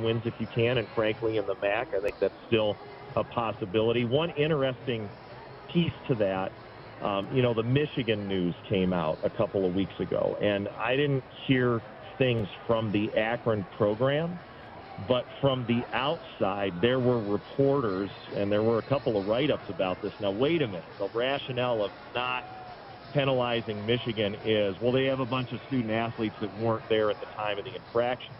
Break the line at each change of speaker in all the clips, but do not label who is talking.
wins if you can, and frankly, in the MAC, I think that's still a possibility. One interesting piece to that, the Michigan news came out a couple of weeks ago, and I didn't hear things from the Akron program, but from the outside, there were reporters, and there were a couple of write-ups about this. Now, wait a minute. The rationale of not penalizing Michigan is, well, they have a bunch of student-athletes that weren't there at the time of the infraction.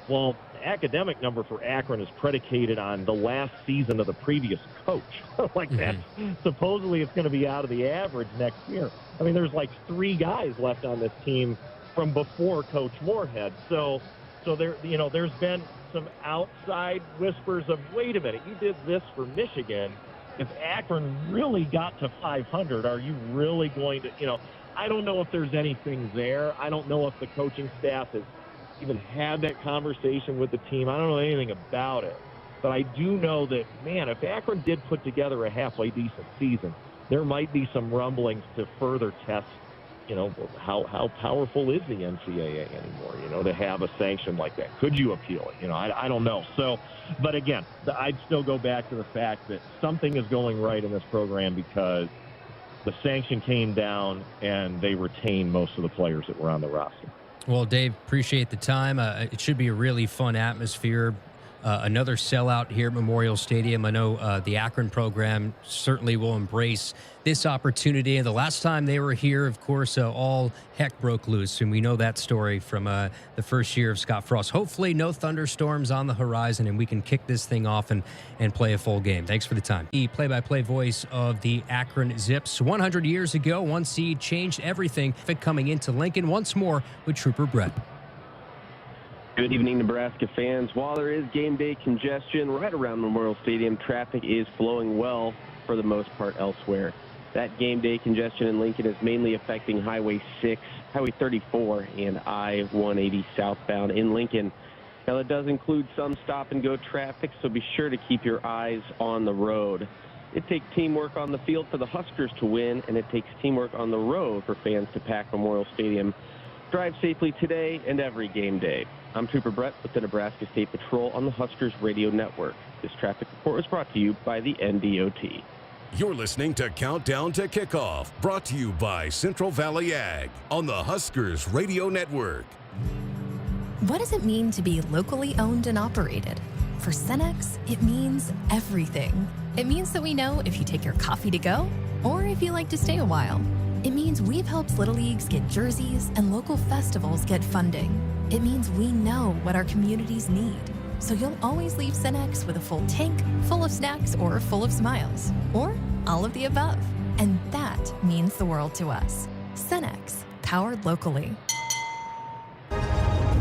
Well, the academic number for Akron is predicated on the last season of the previous coach. That, supposedly it's going to be out of the average next year. I mean, there's like 3 guys left on this team from before Coach Moorhead. So there, there's been some outside whispers of, wait a minute, you did this for Michigan. If Akron really got to 500, are you really going to, I don't know if there's anything there. I don't know if the coaching staff has even had that conversation with the team. I don't know anything about it. But I do know that, man, if Akron did put together a halfway decent season, there might be some rumblings to further test, how powerful is the NCAA anymore, to have a sanction like that? Could you appeal it? I don't know. So, but again, I'd still go back to the fact that something is going right in this program because the sanction came down and they retained most of the players that were on the roster.
Well, Dave, appreciate the time. It should be a really fun atmosphere. Another sellout here at Memorial Stadium. I know the Akron program certainly will embrace this opportunity. And the last time they were here, of course, all heck broke loose. And we know that story from the first year of Scott Frost. Hopefully no thunderstorms on the horizon and we can kick this thing off and play a full game. Thanks for the time. The play-by-play voice of the Akron Zips. 100 years ago, one seed changed everything. Fit coming into Lincoln once more with Trooper Brett.
Good evening, Nebraska fans. While there is game day congestion right around Memorial Stadium, traffic is flowing well for the most part elsewhere. That game day congestion in Lincoln is mainly affecting Highway 6, Highway 34, and I-180 southbound in Lincoln. Now, that does include some stop-and-go traffic, so be sure to keep your eyes on the road. It takes teamwork on the field for the Huskers to win, and it takes teamwork on the road for fans to pack Memorial Stadium. Drive safely today and every game day. I'm Trooper Brett with the Nebraska State Patrol on the Huskers Radio Network. This traffic report was brought to you by the NDOT.
You're listening to Countdown to Kickoff, brought to you by Central Valley Ag on the Huskers Radio Network.
What does it mean to be locally owned and operated? For Cenex, it means everything. It means that we know if you take your coffee to go or if you like to stay a while. It means we've helped Little Leagues get jerseys and local festivals get funding. It means we know what our communities need. So you'll always leave Cenex with a full tank, full of snacks, or full of smiles. Or all of the above. And that means the world to us. Cenex, powered locally.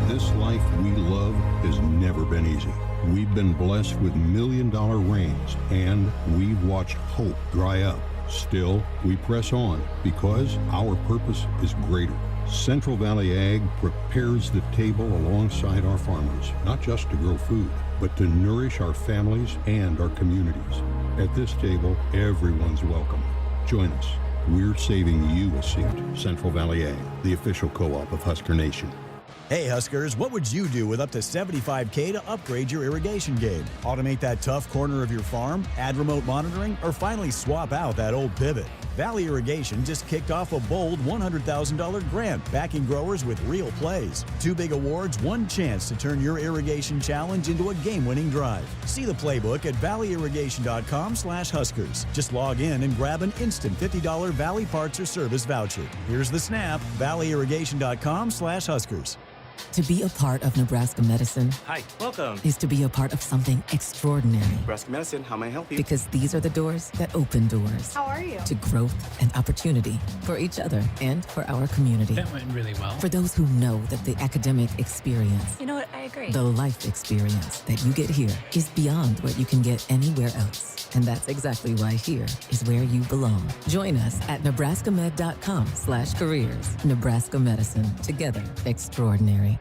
This life we love has never been easy. We've been blessed with million-dollar rains, and we've watched hope dry up. Still, we press on because our purpose is greater. Central Valley Ag prepares the table alongside our farmers, not just to grow food, but to nourish our families and our communities. At this table, everyone's welcome. Join us. We're saving you a seat. Central Valley Ag, the official co-op of Husker Nation.
Hey Huskers, what would you do with up to $75K to upgrade your irrigation game? Automate that tough corner of your farm, add remote monitoring, or finally swap out that old pivot? Valley Irrigation just kicked off a bold $100,000 grant backing growers with real plays. 2 big awards, 1 chance to turn your irrigation challenge into a game-winning drive. See the playbook at valleyirrigation.com/Huskers. Just log in and grab an instant $50 Valley Parts or Service voucher. Here's the snap, valleyirrigation.com/Huskers.
To be a part of Nebraska medicine
Hi, welcome.
is to be a part of something extraordinary.
Nebraska Medicine, how may I help you?
Because these are the doors that open doors.
How are you?
To growth and opportunity for each other and for our community.
That went really well.
For those who know that the academic experience,
You know what? I agree.
the life experience that you get here is beyond what you can get anywhere else. And that's exactly why here is where you belong. Join us at nebraskamed.com/careers. Nebraska Medicine. Together, extraordinary.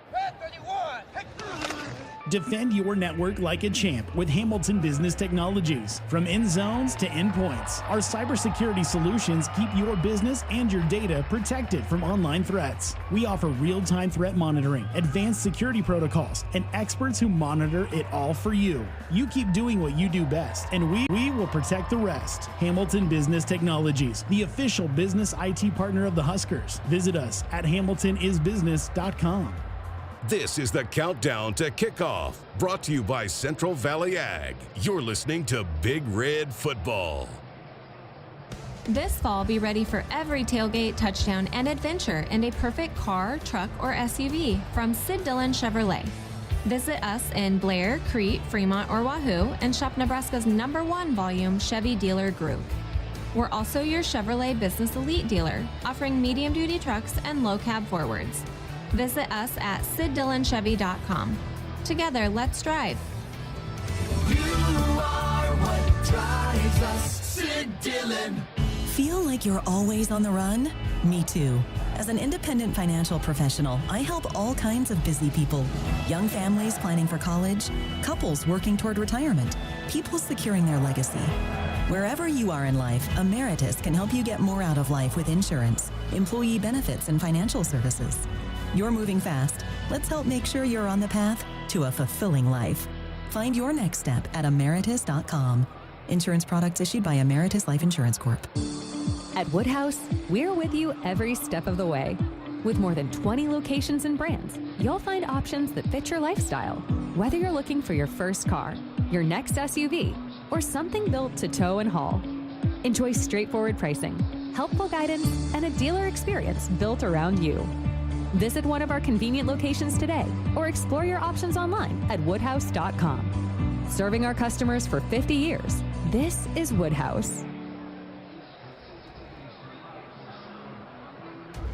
Defend your network like a champ with Hamilton Business Technologies. From end zones to endpoints, our cybersecurity solutions keep your business and your data protected from online threats. We offer real-time threat monitoring, advanced security protocols, and experts who monitor it all for you. You keep doing what you do best, and we will protect the rest. Hamilton Business Technologies, the official business IT partner of the Huskers. Visit us at hamiltonisbusiness.com.
This is the Countdown to Kickoff, brought to you by Central Valley Ag. You're listening to Big Red Football.
This fall, be ready for every tailgate, touchdown, and adventure in a perfect car, truck, or SUV from Sid Dillon Chevrolet. Visit us in Blair, Crete, Fremont, or Wahoo and shop Nebraska's #1 volume Chevy dealer group. We're also your Chevrolet Business Elite dealer, offering medium-duty trucks and low-cab forwards. Visit us at SidDillonChevy.com. Together, let's drive.
You are what drives us, Sid Dillon.
Feel like you're always on the run? Me too. As an independent financial professional, I help all kinds of busy people. Young families planning for college, couples working toward retirement, people securing their legacy. Wherever you are in life, Emeritus can help you get more out of life with insurance, employee benefits, and financial services. You're moving fast. Let's help make sure you're on the path to a fulfilling life. Find your next step at emeritus.com. Insurance products issued by Emeritus Life Insurance Corp.
At Woodhouse, we're with you every step of the way. With more than 20 locations and brands, you'll find options that fit your lifestyle. Whether you're looking for your first car, your next SUV, or something built to tow and haul. Enjoy straightforward pricing, helpful guidance, and a dealer experience built around you. Visit one of our convenient locations today or explore your options online at woodhouse.com. Serving our customers for 50 years, this is Woodhouse.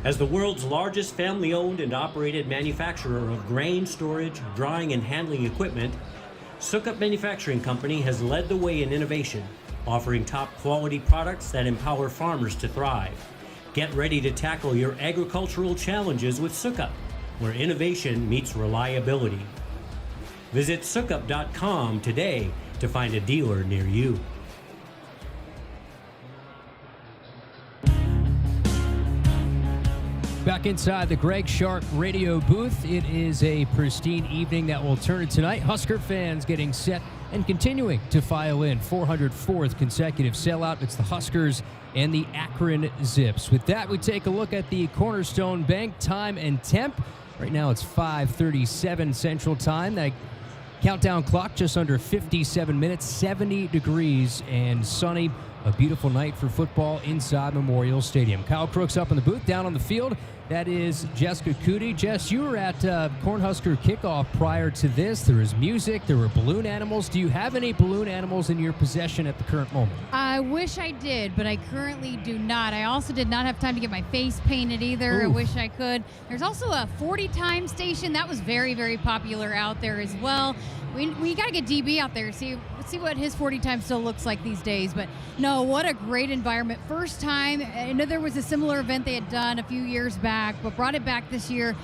As the world's largest family-owned and operated manufacturer of grain storage, drying, and handling equipment, Sukup Manufacturing Company has led the way in innovation, offering top-quality products that empower farmers to thrive. Get ready to tackle your agricultural challenges with Sukup, where innovation meets reliability. Visit sukup.com today to find a dealer near you.
Back inside the Greg Sharp radio booth, it is a pristine evening that will turn it tonight. Husker fans getting set and continuing to file in. 404th consecutive sellout. It's the Huskers and the Akron Zips. With that, we take a look at the Cornerstone Bank time and temp. Right now it's 5:37 Central Time. That countdown clock just under 57 minutes, 70 degrees and sunny. A beautiful night for football inside Memorial Stadium. Kyle Crooks up in the booth. Down on the field, that is Jessica Cootie. Jess, you were at Cornhusker kickoff prior to this. There was music. There were balloon animals. Do you have any balloon animals in your possession at the current moment?
I wish I did, but I currently do not. I also did not have time to get my face painted either. Ooh. I wish I could. There's also a 40-time station. That was very, very popular out there as well. We got to get DB out there, see what his 40 time still looks like these days. But no, what a great environment. First time. I know there was a similar event they had done a few years back, but brought it back this year.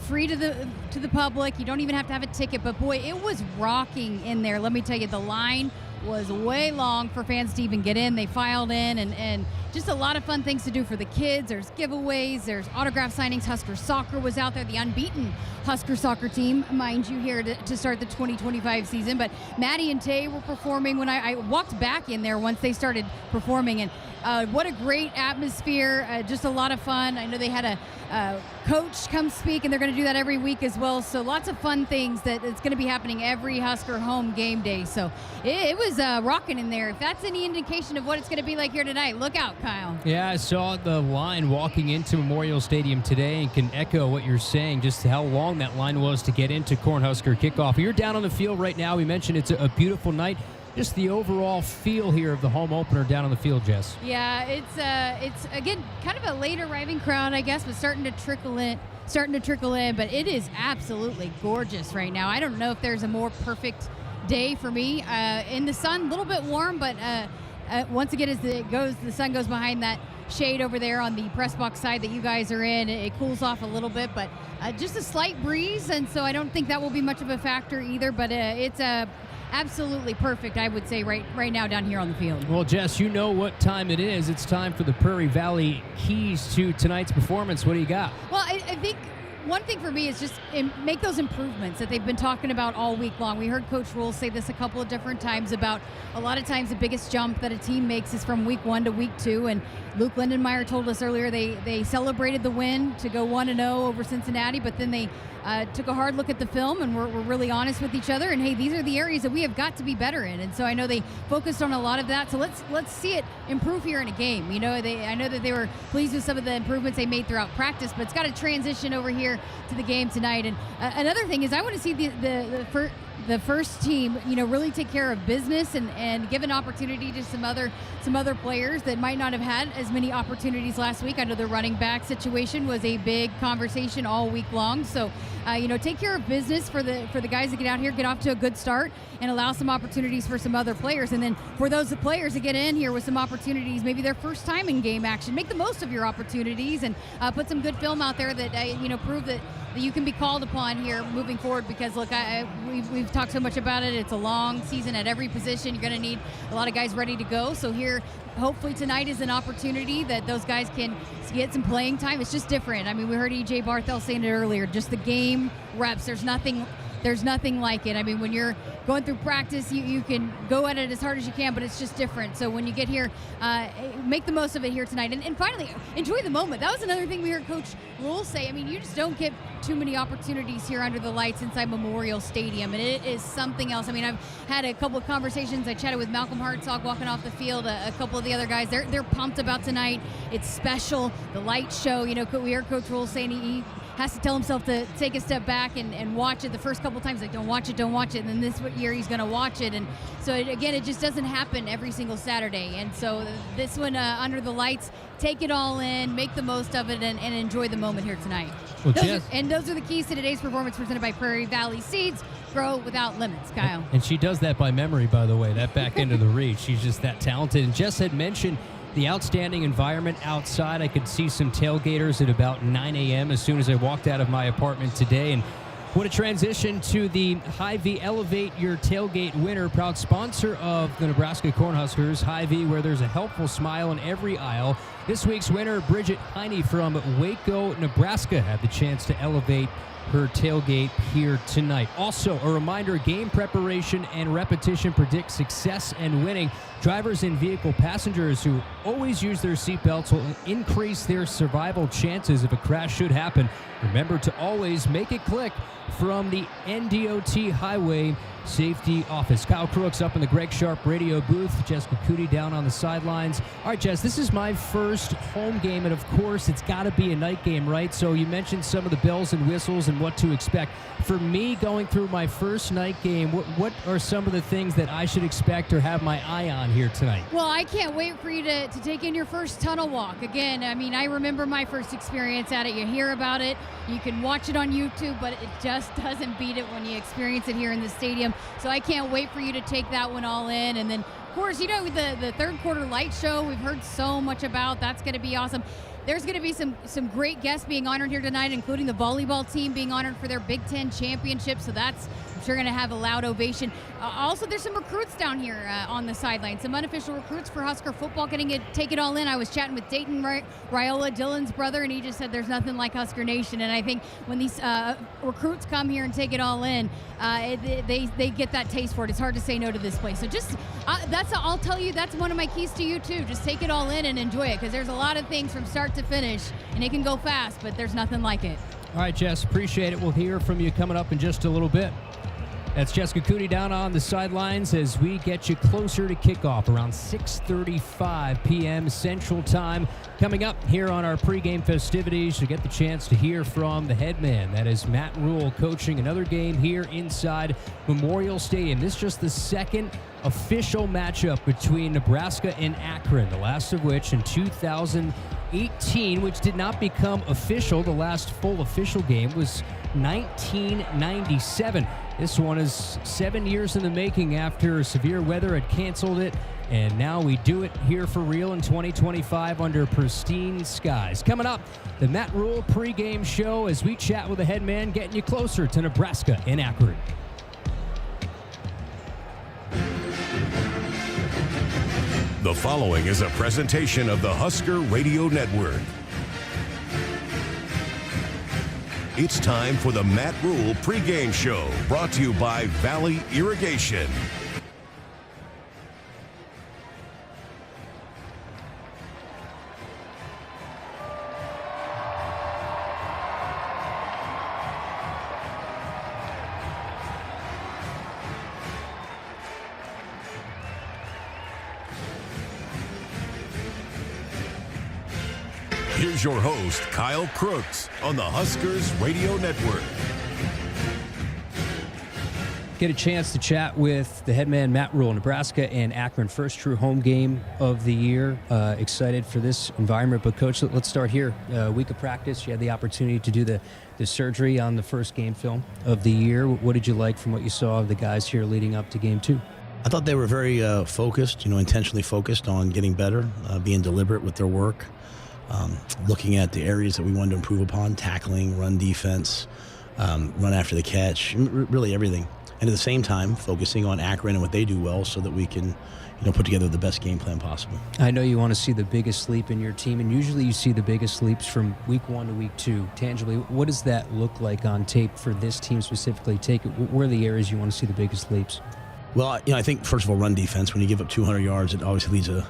Free to the public. You don't even have to have a ticket. But boy, it was rocking in there. Let me tell you, the line was way long for fans to even get in. They filed in, and just a lot of fun things to do for the kids. There's giveaways, there's autograph signings. Husker Soccer was out there, the unbeaten Husker Soccer team, mind you, here to start the 2025 season. But Maddie and Tay were performing when I walked back in there once they started performing, and what a great atmosphere, just a lot of fun. I know they had a coach come speak, and they're going to do that every week as well. So lots of fun things that it's going to be happening every Husker home game day. So it was rocking in there. If that's any indication of what it's going to be like here tonight, look out, Kyle.
Yeah, I saw the line walking into Memorial Stadium today and can echo what you're saying, just how long that line was to get into Cornhusker kickoff. You're down on the field right now. We mentioned it's a beautiful night. Just the overall feel here of the home opener down on the field, Jess.
Yeah, it's again kind of a late arriving crowd, I guess, but starting to trickle in. But it is absolutely gorgeous right now. I don't know if there's a more perfect day for me. In the sun, a little bit warm, but once again, as the sun goes behind that shade over there on the press box side that you guys are in. It cools off a little bit, but just a slight breeze, and so I don't think that will be much of a factor either, but it's absolutely perfect, I would say, right now down here on the field.
Well, Jess, you know what time it is. It's time for the Prairie Valley keys to tonight's performance. What do you got?
Well, I think one thing for me is just make those improvements that they've been talking about all week long. We heard Coach Rhule say this a couple of different times about a lot of times the biggest jump that a team makes is from week 1 to week 2. And Luke Lindenmeyer told us earlier they celebrated the win to go 1-0 over Cincinnati, but then they took a hard look at the film and we're really honest with each other. And hey, these are the areas that we have got to be better in. And so I know they focused on a lot of that. So let's see it improve here in a game. You know, I know that they were pleased with some of the improvements they made throughout practice, but it's got to transition over here to the game tonight. And another thing is I want to see the first team, you know, really take care of business and give an opportunity to some other players that might not have had as many opportunities last week. I know the running back situation was a big conversation all week long. So, you know, take care of business for the guys that get out here, get off to a good start, and allow some opportunities for some other players. And then for those players that get in here with some opportunities, maybe their first time in game action, make the most of your opportunities and put some good film out there that you know, prove that you can be called upon here moving forward. Because look, we've talked so much about it. It's a long season at every position. You're going to need a lot of guys ready to go. So here, hopefully tonight is an opportunity that those guys can get some playing time. It's just different. I mean, we heard E.J. Barthel saying it earlier, just the game reps. There's nothing like it. I mean, when you're going through practice, you can go at it as hard as you can, but it's just different. So when you get here, make the most of it here tonight. And finally, enjoy the moment. That was another thing we heard Coach Rhule say. I mean, you just don't get too many opportunities here under the lights inside Memorial Stadium, and it is something else. I mean, I've had a couple of conversations. I chatted with Malcolm Hartzog walking off the field, a couple of the other guys. They're pumped about tonight. It's special. The light show, you know, we heard Coach Rhule saying he has to tell himself to take a step back and watch it. The first couple times, like, don't watch it. And then this year he's going to watch it. And so, again, it just doesn't happen every single Saturday. And so this one, under the lights, take it all in, make the most of it, and enjoy the moment here tonight.
Well,
Those are the keys to today's performance presented by Prairie Valley Seeds. Grow without limits, Kyle.
And she does that by memory, by the way, that back end of the read. She's just that talented. And Jess had mentioned the outstanding environment outside. I could see some tailgaters at about 9 a.m. as soon as I walked out of my apartment today. And what a transition to the Hy-Vee Elevate Your Tailgate winner, proud sponsor of the Nebraska Cornhuskers. Hy-Vee, where there's a helpful smile in every aisle. This week's winner, Bridget Heine from Waco, Nebraska, had the chance to elevate her tailgate here tonight. Also, a reminder, game preparation and repetition predict success and winning. Drivers and vehicle passengers who always use their seatbelts will increase their survival chances if a crash should happen. Remember to always make it click from the NDOT Highway Safety Office. Kyle Crooks up in the Greg Sharp radio booth. Jessica Cootie down on the sidelines. All right, Jess, this is my first home game, and of course, it's got to be a night game, right? So you mentioned some of the bells and whistles and what to expect. For me, going through my first night game, what are some of the things that I should expect or have my eye on here tonight?
Well, I can't wait for you to take in your first tunnel walk. Again, I mean, I remember my first experience at it. You hear about it. You can watch it on YouTube, but it just doesn't beat it when you experience it here in the stadium. So I can't wait for you to take that one all in. And then, of course, you know, the third quarter light show we've heard so much about. That's going to be awesome. There's going to be some great guests being honored here tonight, including the volleyball team being honored for their Big Ten championship. So that's, I'm sure, going to have a loud ovation. Also, there's some recruits down here on the sideline. Some unofficial recruits for Husker football getting to take it all in. I was chatting with Dayton Raiola, Dylan's brother, and he just said there's nothing like Husker Nation. And I think when these recruits come here and take it all in, they get that taste for it. It's hard to say no to this place. So just I'll tell you, that's one of my keys to you too. Just take it all in and enjoy it, because there's a lot of things from start to finish, and it can go fast, but there's nothing like it.
All right, Jess, appreciate it. We'll hear from you coming up in just a little bit. That's Jessica Cootie down on the sidelines as we get you closer to kickoff around 6:35 p.m. Central Time. Coming up here on our pregame festivities, you get the chance to hear from the head man. That is Matt Rhule, coaching another game here inside Memorial Stadium. This is just the second official matchup between Nebraska and Akron, the last of which in 2018, which did not become official. The last full official game was 1997. This one is 7 years in the making after severe weather had canceled it, and now we do it here for real in 2025 under pristine skies. Coming up, the Matt Rhule pregame show as we chat with the head man, getting you closer to Nebraska in Akron.
The following is a presentation of the Husker Radio Network. It's time for the Matt Rhule pregame show, brought to you by Valley Irrigation. Here's your host, Kyle Crooks, on the Huskers Radio Network.
Get a chance to chat with the head man, Matt Rhule, Nebraska and Akron, first true home game of the year. Excited for this environment. But, Coach, let's start here. Week of practice, you had the opportunity to do the surgery on the first game film of the year. What did you like from what you saw of the guys here leading up to game two?
I thought they were very focused, intentionally focused on getting better, being deliberate with their work. Looking at the areas that we wanted to improve upon, tackling, run defense, run after the catch, really everything. And at the same time, focusing on Akron and what they do well so that we can, put together the best game plan possible.
I know you want to see the biggest leap in your team, and usually you see the biggest leaps from week one to week two. Tangibly, what does that look like on tape for this team specifically? Where are the areas you want to see the biggest leaps?
Well, I think, first of all, run defense. When you give up 200 yards, it always leaves a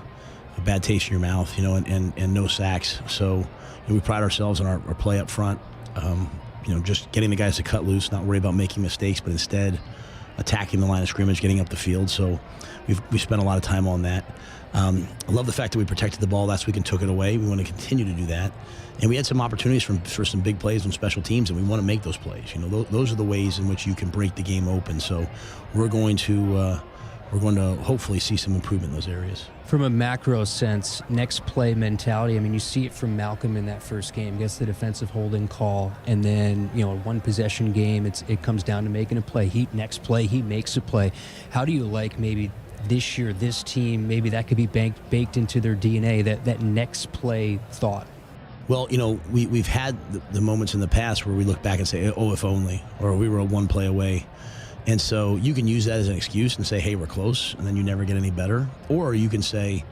bad taste in your mouth, and no sacks. So we pride ourselves on our play up front, just getting the guys to cut loose, not worry about making mistakes, but instead attacking the line of scrimmage, getting up the field. So we spent a lot of time on that. I love the fact that we protected the ball last week and took it away. We want to continue to do that. And we had some opportunities for some big plays on special teams, and we want to make those plays. Those are the ways in which you can break the game open. So we're going to hopefully see some improvement in those areas.
From a macro sense, next play mentality, you see it from Malcolm in that first game, gets the defensive holding call, and then, a one possession game, it comes down to making a play. Next play, he makes a play. How do you like maybe this year, this team, maybe that could be baked into their DNA, that next play thought?
Well, we've had the moments in the past where we look back and say, oh, if only, or we were a one play away. And so you can use that as an excuse and say, hey, we're close, and then you never get any better. Or you can say,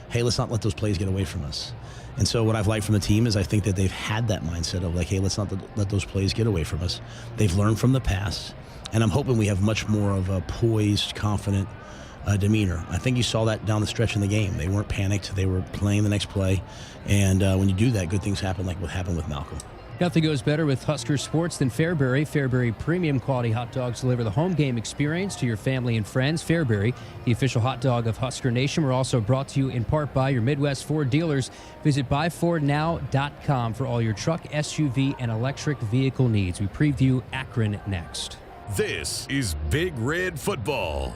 hey, let's not let those plays get away from us. And so what I've liked from the team is I think that they've had that mindset of hey, let's not let those plays get away from us. They've learned from the past, and I'm hoping we have much more of a poised, confident demeanor. I think you saw that down the stretch in the game. They weren't panicked. They were playing the next play. And when you do that, good things happen, like what happened with Malcolm.
Nothing goes better with Husker sports than Fairbury. Fairbury premium quality hot dogs deliver the home game experience to your family and friends. Fairbury, the official hot dog of Husker Nation. We're also brought to you in part by your Midwest Ford dealers. Visit buyfordnow.com for all your truck, SUV, and electric vehicle needs. We preview Akron next.
This is Big Red Football.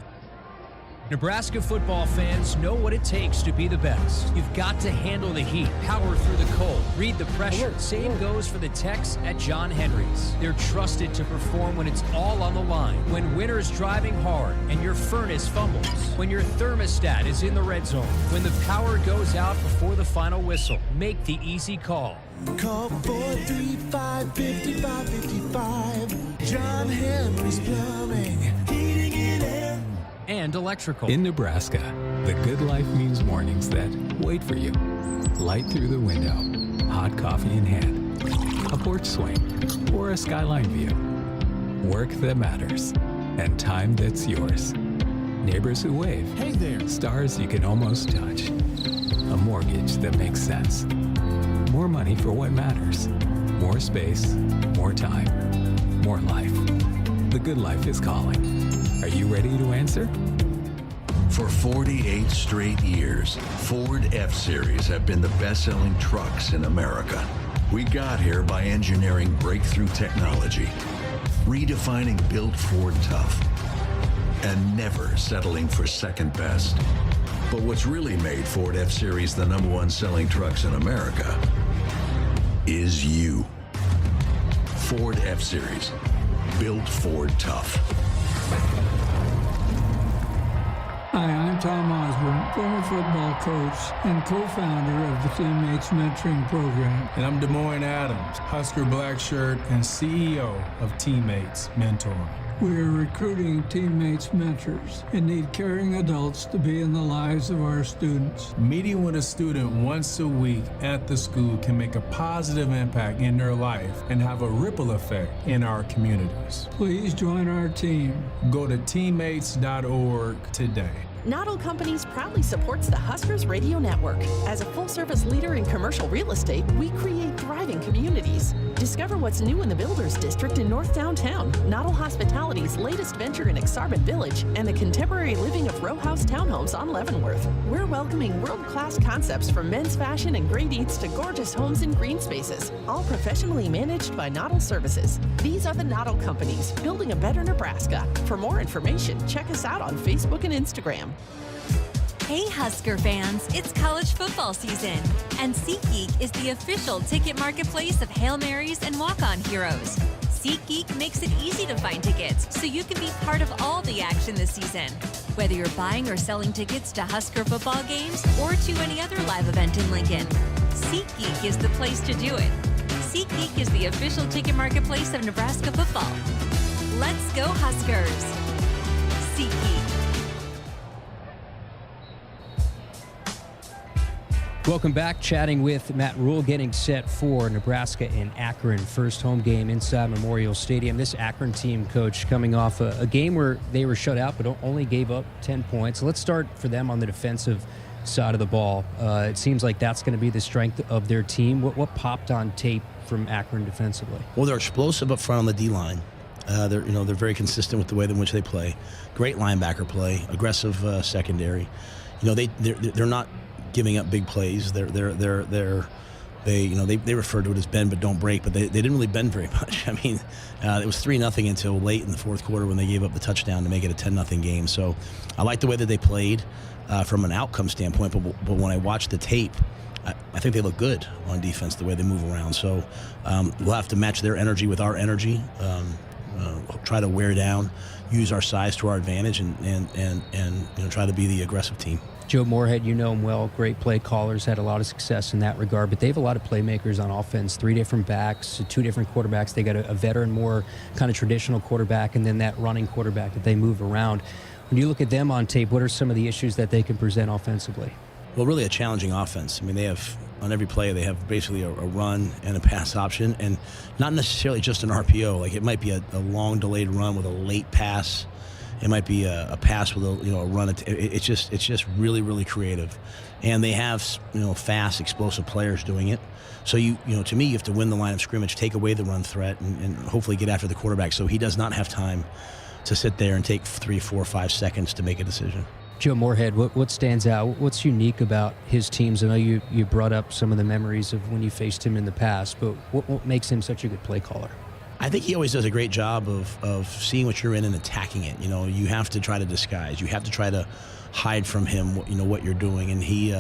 Nebraska football fans know what it takes to be the best. You've got to handle the heat, power through the cold, read the pressure. Same goes for the techs at John Henry's. They're trusted to perform when it's all on the line, when winter's driving hard and your furnace fumbles, when your thermostat is in the red zone, when the power goes out before the final whistle. Make the easy call.
Call 435-5555. John Henry's Plumbing, Heating and Air.
And electrical.
In Nebraska, the good life means mornings that wait for you. Light through the window, hot coffee in hand, a porch swing, or a skyline view. Work that matters, and time that's yours. Neighbors who wave.
Hey there.
Stars you can almost touch. A mortgage that makes sense. More money for what matters. More space, more time, more life. The good life is calling. Are you ready to answer?
For 48 straight years, Ford F-Series have been the best-selling trucks in America. We got here by engineering breakthrough technology, redefining built Ford tough, and never settling for second best. But what's really made Ford F-Series the #1 selling trucks in America is you. Ford F-Series. Built Ford tough.
Hi, I'm Tom Osborne, former football coach and co-founder of the Teammates Mentoring Program.
And I'm Des Moines Adams, Husker Black Shirt and CEO of Teammates Mentoring.
We are recruiting Teammates mentors and need caring adults to be in the lives of our students.
Meeting with a student once a week at the school can make a positive impact in their life and have a ripple effect in our communities.
Please join our team.
Go to teammates.org today.
Noddle Companies proudly supports the Huskers Radio Network. As a full-service leader in commercial real estate, we create thriving communities. Discover what's new in the Builders District in North Downtown, Noddle Hospitality's latest venture in Exarban Village, and the contemporary living of row house townhomes on Leavenworth. We're welcoming world-class concepts from men's fashion and great eats to gorgeous homes and green spaces, all professionally managed by Noddle Services. These are the Noddle Companies, building a better Nebraska. For more information, check us out on Facebook and Instagram.
Hey Husker fans, it's college football season, and SeatGeek is the official ticket marketplace of Hail Marys and walk-on heroes. SeatGeek makes it easy to find tickets so you can be part of all the action this season. Whether you're buying or selling tickets to Husker football games or to any other live event in Lincoln, SeatGeek is the place to do it. SeatGeek is the official ticket marketplace of Nebraska football. Let's go Huskers! SeatGeek.
Welcome back. Chatting with Matt Rhule, getting set for Nebraska and Akron. First home game inside Memorial Stadium. This Akron team, Coach, coming off a game where they were shut out but only gave up 10 points. Let's start for them on the defensive side of the ball. It seems like that's going to be the strength of their team. What popped on tape from Akron defensively?
Well, they're explosive up front on the D-line. They're very consistent with the way in which they play. Great linebacker play, aggressive secondary. They're not giving up big plays. They refer to it as bend but don't break, but they didn't really bend very much. I mean, it was 3-0 until late in the fourth quarter when they gave up the touchdown to make it a 10-0 game. So I like the way that they played from an outcome standpoint, but when I watched the tape, I think they look good on defense, the way they move around. So we'll have to match their energy with our energy, try to wear down, use our size to our advantage, and try to be the aggressive team.
Joe Moorhead, you know him well, great play callers, had a lot of success in that regard, but they have a lot of playmakers on offense, 3 different backs, 2 different quarterbacks. They got a veteran, more kind of traditional quarterback, and then that running quarterback that they move around. When you look at them on tape, what are some of the issues that they can present offensively?
Well, really a challenging offense. I mean, they have, on every play, they have basically a run and a pass option, and not necessarily just an RPO. Like, it might be a long delayed run with a late pass. It might be a pass with a run. It's just really, really creative, and they have fast, explosive players doing it. So to me, you have to win the line of scrimmage, take away the run threat, and hopefully get after the quarterback. So he does not have time to sit there and take 3, 4, 5 seconds to make a decision.
Joe Moorhead, what stands out? What's unique about his teams? I know you brought up some of the memories of when you faced him in the past, but what makes him such a good play caller?
I think he always does a great job of seeing what you're in and attacking it. You have to try to disguise. You have to try to hide from him what you're doing. And he,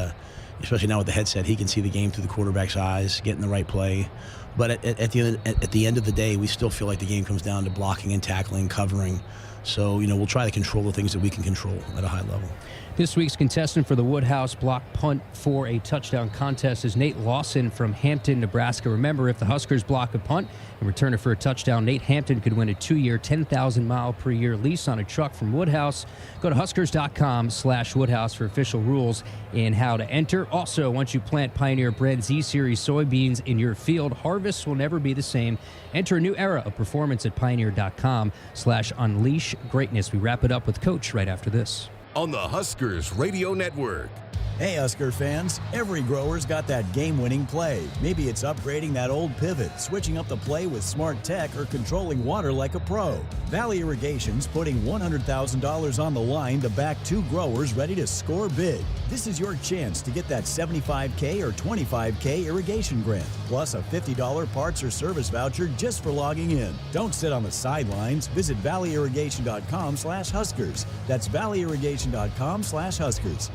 especially now with the headset, he can see the game through the quarterback's eyes, get in the right play. But at the end of the day, we still feel like the game comes down to blocking and tackling, covering. So, we'll try to control the things that we can control at a high level.
This week's contestant for the Woodhouse block punt for a touchdown contest is Nate Lawson from Hampton, Nebraska. Remember, if the Huskers block a punt and return it for a touchdown, Nate Hampton could win a 2-year, 10,000-mile-per-year lease on a truck from Woodhouse. Go to huskers.com/Woodhouse for official rules and how to enter. Also, once you plant Pioneer Bred Z-Series soybeans in your field, harvests will never be the same. Enter a new era of performance at pioneer.com/unleash greatness. We wrap it up with Coach right after this.
On the Huskers Radio Network.
Hey, Husker fans, every grower's got that game-winning play. Maybe it's upgrading that old pivot, switching up the play with smart tech, or controlling water like a pro. Valley Irrigation's putting $100,000 on the line to back 2 growers ready to score big. This is your chance to get that $75K or $25K irrigation grant, plus a $50 parts or service voucher just for logging in. Don't sit on the sidelines. Visit valleyirrigation.com/Huskers. That's valleyirrigation.com/Huskers.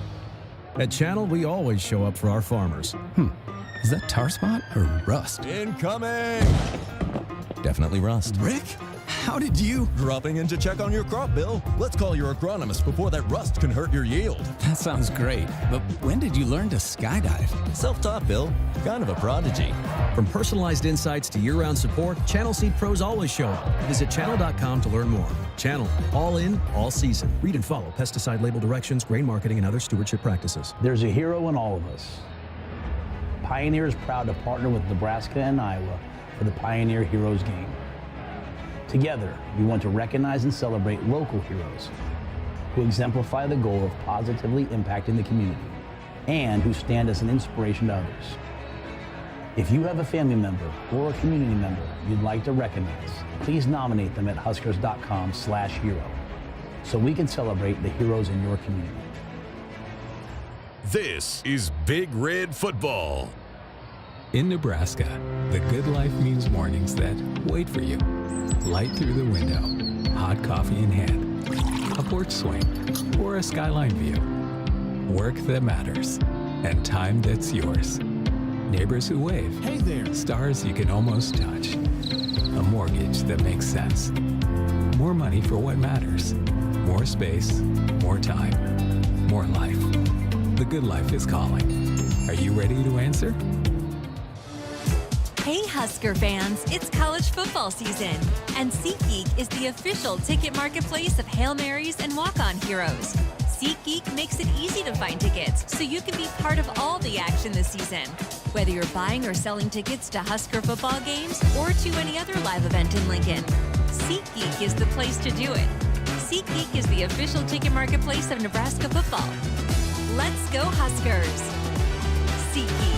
At Channel, we always show up for our farmers. Is that tar spot or rust?
Incoming!
Definitely rust.
Rick? How did you?
Dropping in to check on your crop, Bill. Let's call your agronomist before that rust can hurt your yield.
That sounds great, but when did you learn to skydive?
Self-taught, Bill. Kind of a prodigy.
From personalized insights to year-round support, Channel Seed pros always show up. Visit channel.com to learn more. Channel, all in, all season. Read and follow pesticide label directions, grain marketing, and other stewardship practices.
There's a hero in all of us. Pioneer is proud to partner with Nebraska and Iowa for the Pioneer Heroes Game. Together, we want to recognize and celebrate local heroes who exemplify the goal of positively impacting the community and who stand as an inspiration to others. If you have a family member or a community member you'd like to recognize, please nominate them at huskers.com/hero so we can celebrate the heroes in your community.
This is Big Red Football.
In Nebraska, the good life means mornings that wait for you. Light through the window, hot coffee in hand, a porch swing, or a skyline view. Work that matters, and time that's yours. Neighbors who wave.
Hey there.
Stars you can almost touch. A mortgage that makes sense. More money for what matters. More space, more time, more life. The good life is calling. Are you ready to answer?
Hey Husker fans, it's college football season, and SeatGeek is the official ticket marketplace of Hail Marys and walk-on heroes. SeatGeek makes it easy to find tickets so you can be part of all the action this season. Whether you're buying or selling tickets to Husker football games or to any other live event in Lincoln, SeatGeek is the place to do it. SeatGeek is the official ticket marketplace of Nebraska Football. Let's go Huskers! SeatGeek.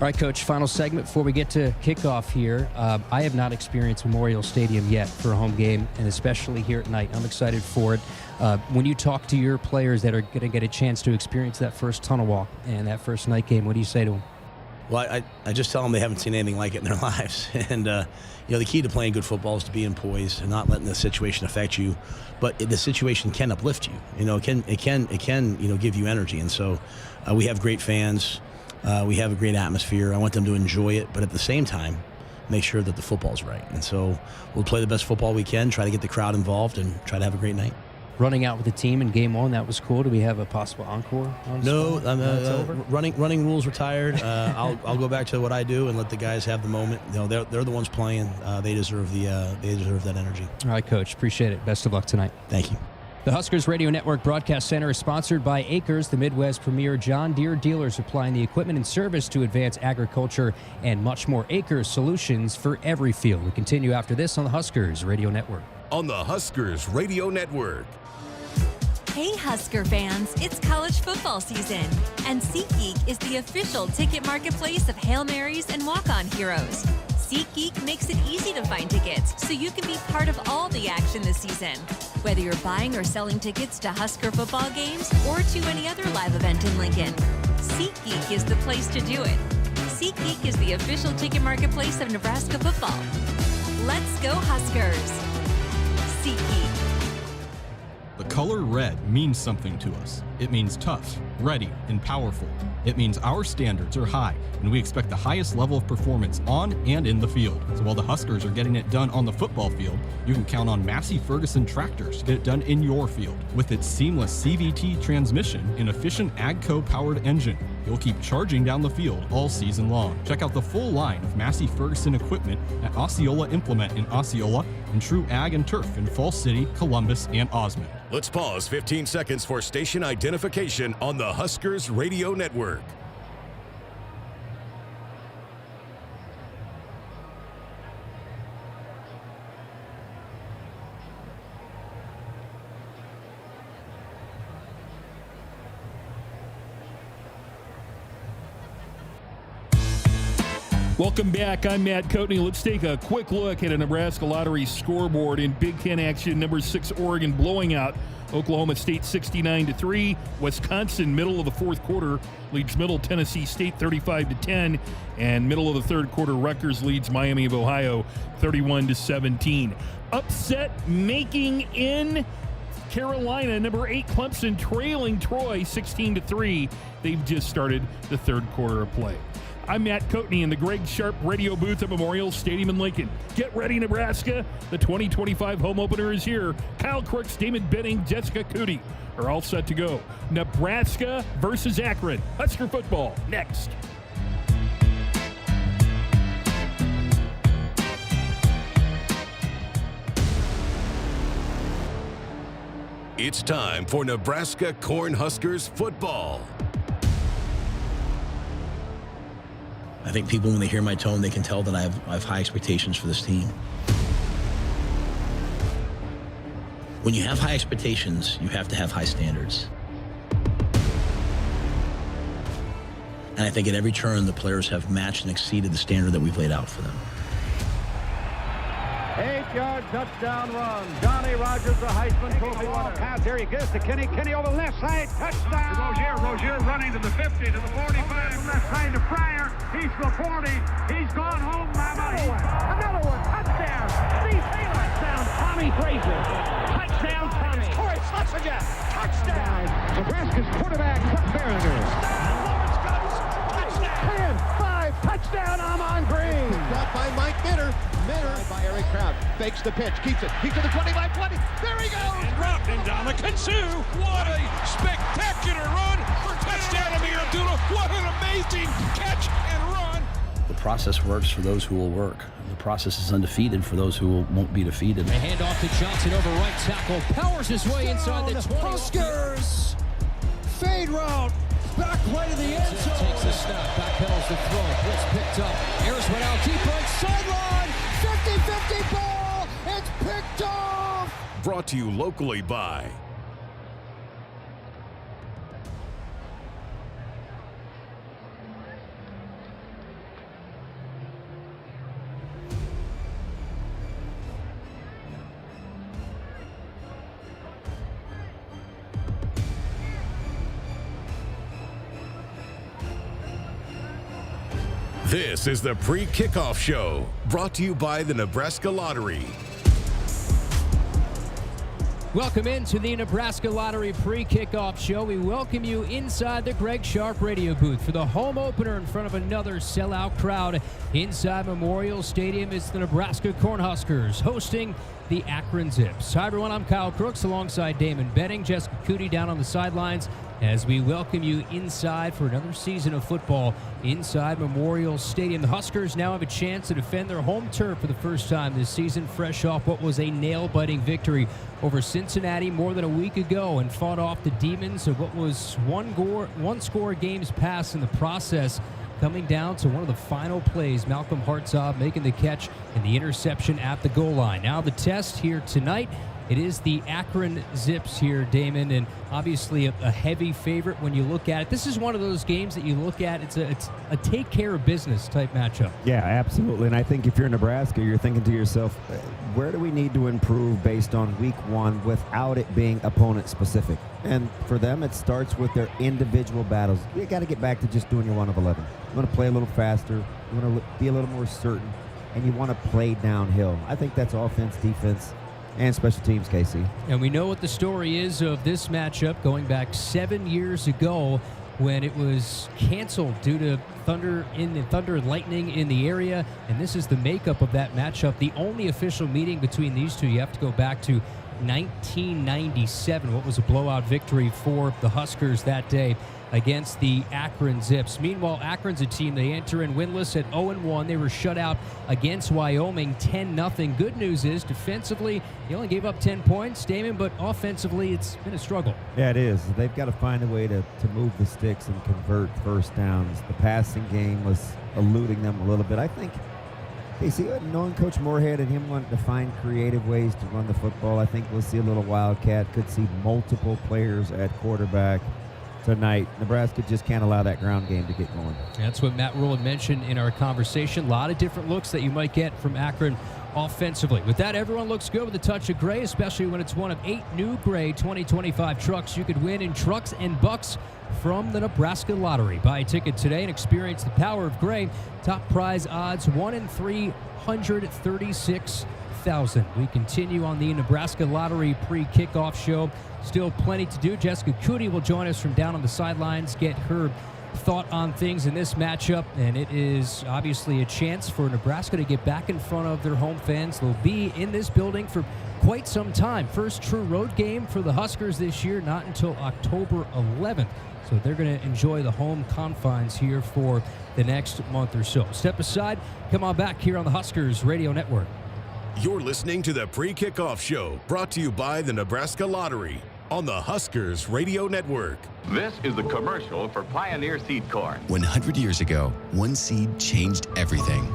All right, Coach, final segment before we get to kickoff here. I have not experienced Memorial Stadium yet for a home game, and especially here at night. I'm excited for it. When you talk to your players that are going to get a chance to experience that first tunnel walk and that first night game, what do you say to them?
Well, I just tell them they haven't seen anything like it in their lives. And, the key to playing good football is to be poised and not letting the situation affect you. But the situation can uplift you. It can give you energy. And so we have great fans. We have a great atmosphere. I want them to enjoy it, but at the same time, make sure that the football's right. And so we'll play the best football we can, try to get the crowd involved, and try to have a great night.
Running out with the team in game one, that was cool. Do we have a possible encore?
No, running Rhule's retired. I'll go back to what I do and let the guys have the moment. They're the ones playing. They deserve that energy.
All right, Coach. Appreciate it. Best of luck tonight.
Thank you.
The Huskers Radio Network Broadcast Center is sponsored by Acres, the Midwest premier John Deere dealer supplying the equipment and service to advance agriculture and much more. Acres solutions for every field. We continue after this on the Huskers Radio Network.
On the Huskers Radio Network.
Hey Husker fans, it's college football season, and SeatGeek is the official ticket marketplace of Hail Marys and walk-on heroes. SeatGeek makes it easy to find tickets so you can be part of all the action this season. Whether you're buying or selling tickets to Husker football games or to any other live event in Lincoln, SeatGeek is the place to do it. SeatGeek is the official ticket marketplace of Nebraska Football. Let's go Huskers! SeatGeek.
The color red means something to us. It means tough, ready, and powerful. It means our standards are high, and we expect the highest level of performance on and in the field. So while the Huskers are getting it done on the football field, you can count on Massey Ferguson tractors to get it done in your field. With its seamless CVT transmission and efficient AGCO-powered engine, you'll keep charging down the field all season long. Check out the full line of Massey Ferguson equipment at Osceola Implement in Osceola and True Ag and Turf in Falls City, Columbus, and Osmond.
Let's pause 15 seconds for station identification on the Huskers Radio Network.
Welcome back. I'm Matt Coatney. Let's take a quick look at a Nebraska Lottery scoreboard in Big Ten action. Number 6, Oregon blowing out Oklahoma State 69-3. Wisconsin, middle of the fourth quarter, leads Middle Tennessee State 35-10. And middle of the third quarter, Rutgers leads Miami of Ohio 31-17. Upset making in Carolina, number 8 Clemson trailing Troy 16-3. They've just started the third quarter of play. I'm Matt Coatney in the Greg Sharp radio booth at Memorial Stadium in Lincoln. Get ready, Nebraska. The 2025 home opener is here. Kyle Crooks, Damon Benning, Jessica Cootie are all set to go. Nebraska versus Akron. Husker football next.
It's time for Nebraska Cornhuskers football.
I think people, when they hear my tone, they can tell that I have high expectations for this team. When you have high expectations, you have to have high standards. And I think at every turn, the players have matched and exceeded the standard that we've laid out for them.
8-yard touchdown run. Johnny Rogers, the Heisman Trophy winner. Pass here, he gets to Kenny. Kenny over the left side. Touchdown. Rozier running to the 50, to the 45. Left side to Pryor. He's the 40. He's gone home, Mama. Another one. Touchdown. Steve Taylor. Touchdown. Tommy Frazier. Touchdown, Tommy. Corey Schlesinger. Touchdown. Nebraska's quarterback, Chuck Berringer. Lawrence goes. Touchdown. 10-5. Touchdown, Amon Green.
Brought by Mike Minner. By Eric Kraut, fakes the pitch, keeps it, he's to the 25-20, there he goes!
And dropped in Ndamukong Suh. What a spectacular run for touchdown, Amir Abdullah. What an amazing catch and run.
The process works for those who will work. The process is undefeated for those who won't be defeated.
A handoff to Johnson over right tackle, powers his way inside the 20.
Huskers! Fade route! Back right of the end zone.
Takes the snap, backpedals the throw. Blitz picked up. Harris went out deep right sideline.
50-50 ball. It's picked off.
Brought to you locally by This is the Pre-Kickoff Show, brought to you by the Nebraska Lottery.
Welcome into the Nebraska Lottery Pre-Kickoff Show. We welcome you inside the Greg Sharp radio booth for the home opener in front of another sellout crowd. Inside Memorial Stadium, it's the Nebraska Cornhuskers hosting the Akron Zips. Hi, everyone. I'm Kyle Crooks alongside Damon Benning, Jessica Cootie down on the sidelines as we welcome you inside for another season of football inside Memorial Stadium. The Huskers now have a chance to defend their home turf for the first time this season, fresh off what was a nail-biting victory over Cincinnati more than a week ago, and fought off the demons of what was one-score games past in the process, coming down to one of the final plays, Malcolm Hartzog making the catch and the interception at the goal line. Now the test here tonight, it is the Akron Zips here, Damon, and obviously a heavy favorite when you look at it. This is one of those games that you look at, it's a take care of business type matchup.
Yeah, absolutely. And I think if you're Nebraska, you're thinking to yourself, where do we need to improve based on week one without it being opponent specific? And for them, it starts with their individual battles. You got to get back to just doing your 1 of 11. You want to play a little faster, you want to be a little more certain, and you want to play downhill. I think that's offense, defense, and special teams, Casey. And
we know what the story is of this matchup going back 7 years ago when it was canceled due to thunder and lightning in the area. And this is the makeup of that matchup. The only official meeting between these two, you have to go back to 1997. What was a blowout victory for the Huskers that day against the Akron Zips. Meanwhile, Akron's a team, they enter in winless at 0-1. They were shut out against Wyoming 10-0. Good news is, defensively, they only gave up 10 points, Damon, but offensively, it's been a struggle.
Yeah, it is. They've got to find a way to move the sticks and convert first downs. The passing game was eluding them a little bit. I think, Casey, knowing Coach Moorhead and him wanting to find creative ways to run the football, I think we'll see a little wildcat. Could see multiple players at quarterback tonight. Nebraska just can't allow that ground game to get going.
That's what Matt Rhule had mentioned in our conversation. A lot of different looks that you might get from Akron offensively. With that, everyone looks good with a touch of gray, especially when it's one of 8 new gray 2025 trucks you could win in trucks and bucks from the Nebraska Lottery. Buy a ticket today and experience the power of gray. Top prize odds 1 in 336,000. We continue on the Nebraska Lottery pre-kickoff show. Still plenty to do. Jessica Cootie will join us from down on the sidelines, get her thought on things in this matchup, and it is obviously a chance for Nebraska to get back in front of their home fans. They'll be in this building for quite some time. First true road game for the Huskers this year, not until October 11th. So they're going to enjoy the home confines here for the next month or so. Step aside, come on back here on the Huskers Radio Network.
You're listening to the Pre-Kickoff Show, brought to you by the Nebraska Lottery on the Huskers Radio Network.
This is the commercial for Pioneer Seed Corn.
100 years ago, one seed changed everything.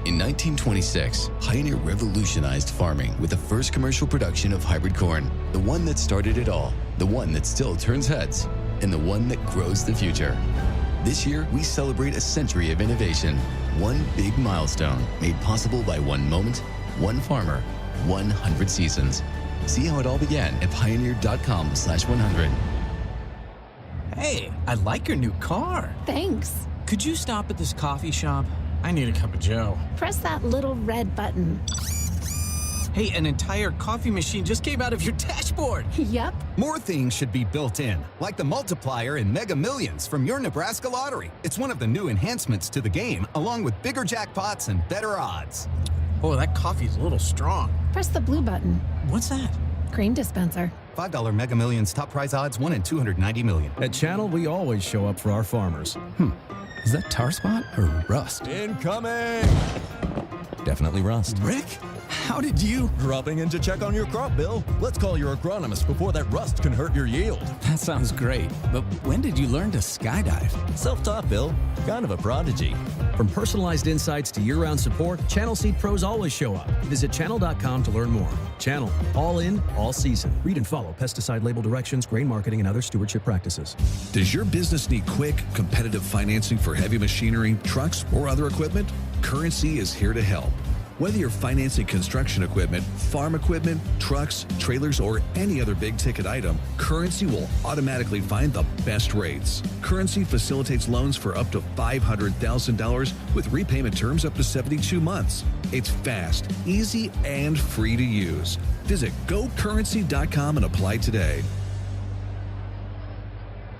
In 1926, Pioneer revolutionized farming with the first commercial production of hybrid corn, the one that started it all, the one that still turns heads, and the one that grows the future. This year, we celebrate a century of innovation, one big milestone made possible by one moment, one farmer, 100 seasons. See how it all began at pioneer.com/100.
Hey, I like your new car.
Thanks.
Could you stop at this coffee shop? I need a cup of joe.
Press that little red button.
Hey, an entire coffee machine just came out of your dashboard.
Yep.
More things should be built in, like the multiplier in Mega Millions from your Nebraska Lottery. It's one of the new enhancements to the game, along with bigger jackpots and better odds.
Oh, that coffee's a little strong.
Press the blue button.
What's that?
Grain dispenser.
$5 Mega Millions top prize odds, 1 in 290 million.
At Channel, we always show up for our farmers.
Is that tar spot or rust?
Incoming! Definitely rust.
Rick, how did you?
Dropping in to check on your crop, Bill. Let's call your agronomist before that rust can hurt your yield.
That sounds great, but when did you learn to skydive?
Self-taught, Bill. Kind of a prodigy.
From personalized insights to year-round support, Channel Seed pros always show up. Visit channel.com to learn more. Channel, all in, all season. Read and follow pesticide label directions, grain marketing, and other stewardship practices.
Does your business need quick, competitive financing for heavy machinery, trucks, or other equipment? Currency is here to help. Whether you're financing construction equipment, farm equipment, trucks, trailers, or any other big-ticket item, Currency will automatically find the best rates. Currency facilitates loans for up to $500,000 with repayment terms up to 72 months. It's fast, easy, and free to use. Visit gocurrency.com and apply today.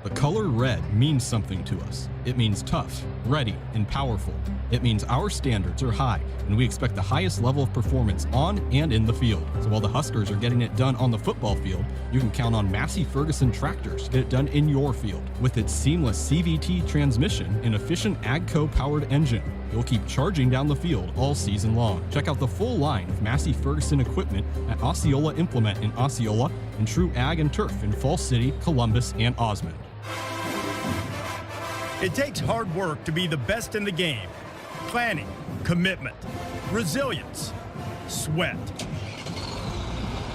The color red means something to us. It means tough, ready, and powerful. It means our standards are high, and we expect the highest level of performance on and in the field. So while the Huskers are getting it done on the football field, you can count on Massey Ferguson tractors to get it done in your field. With its seamless CVT transmission and efficient AGCO-powered engine, you'll keep charging down the field all season long. Check out the full line of Massey Ferguson equipment at Osceola Implement in Osceola and True Ag and Turf in Falls City, Columbus, and Osmond.
It takes hard work to be the best in the game. Planning, commitment, resilience, sweat.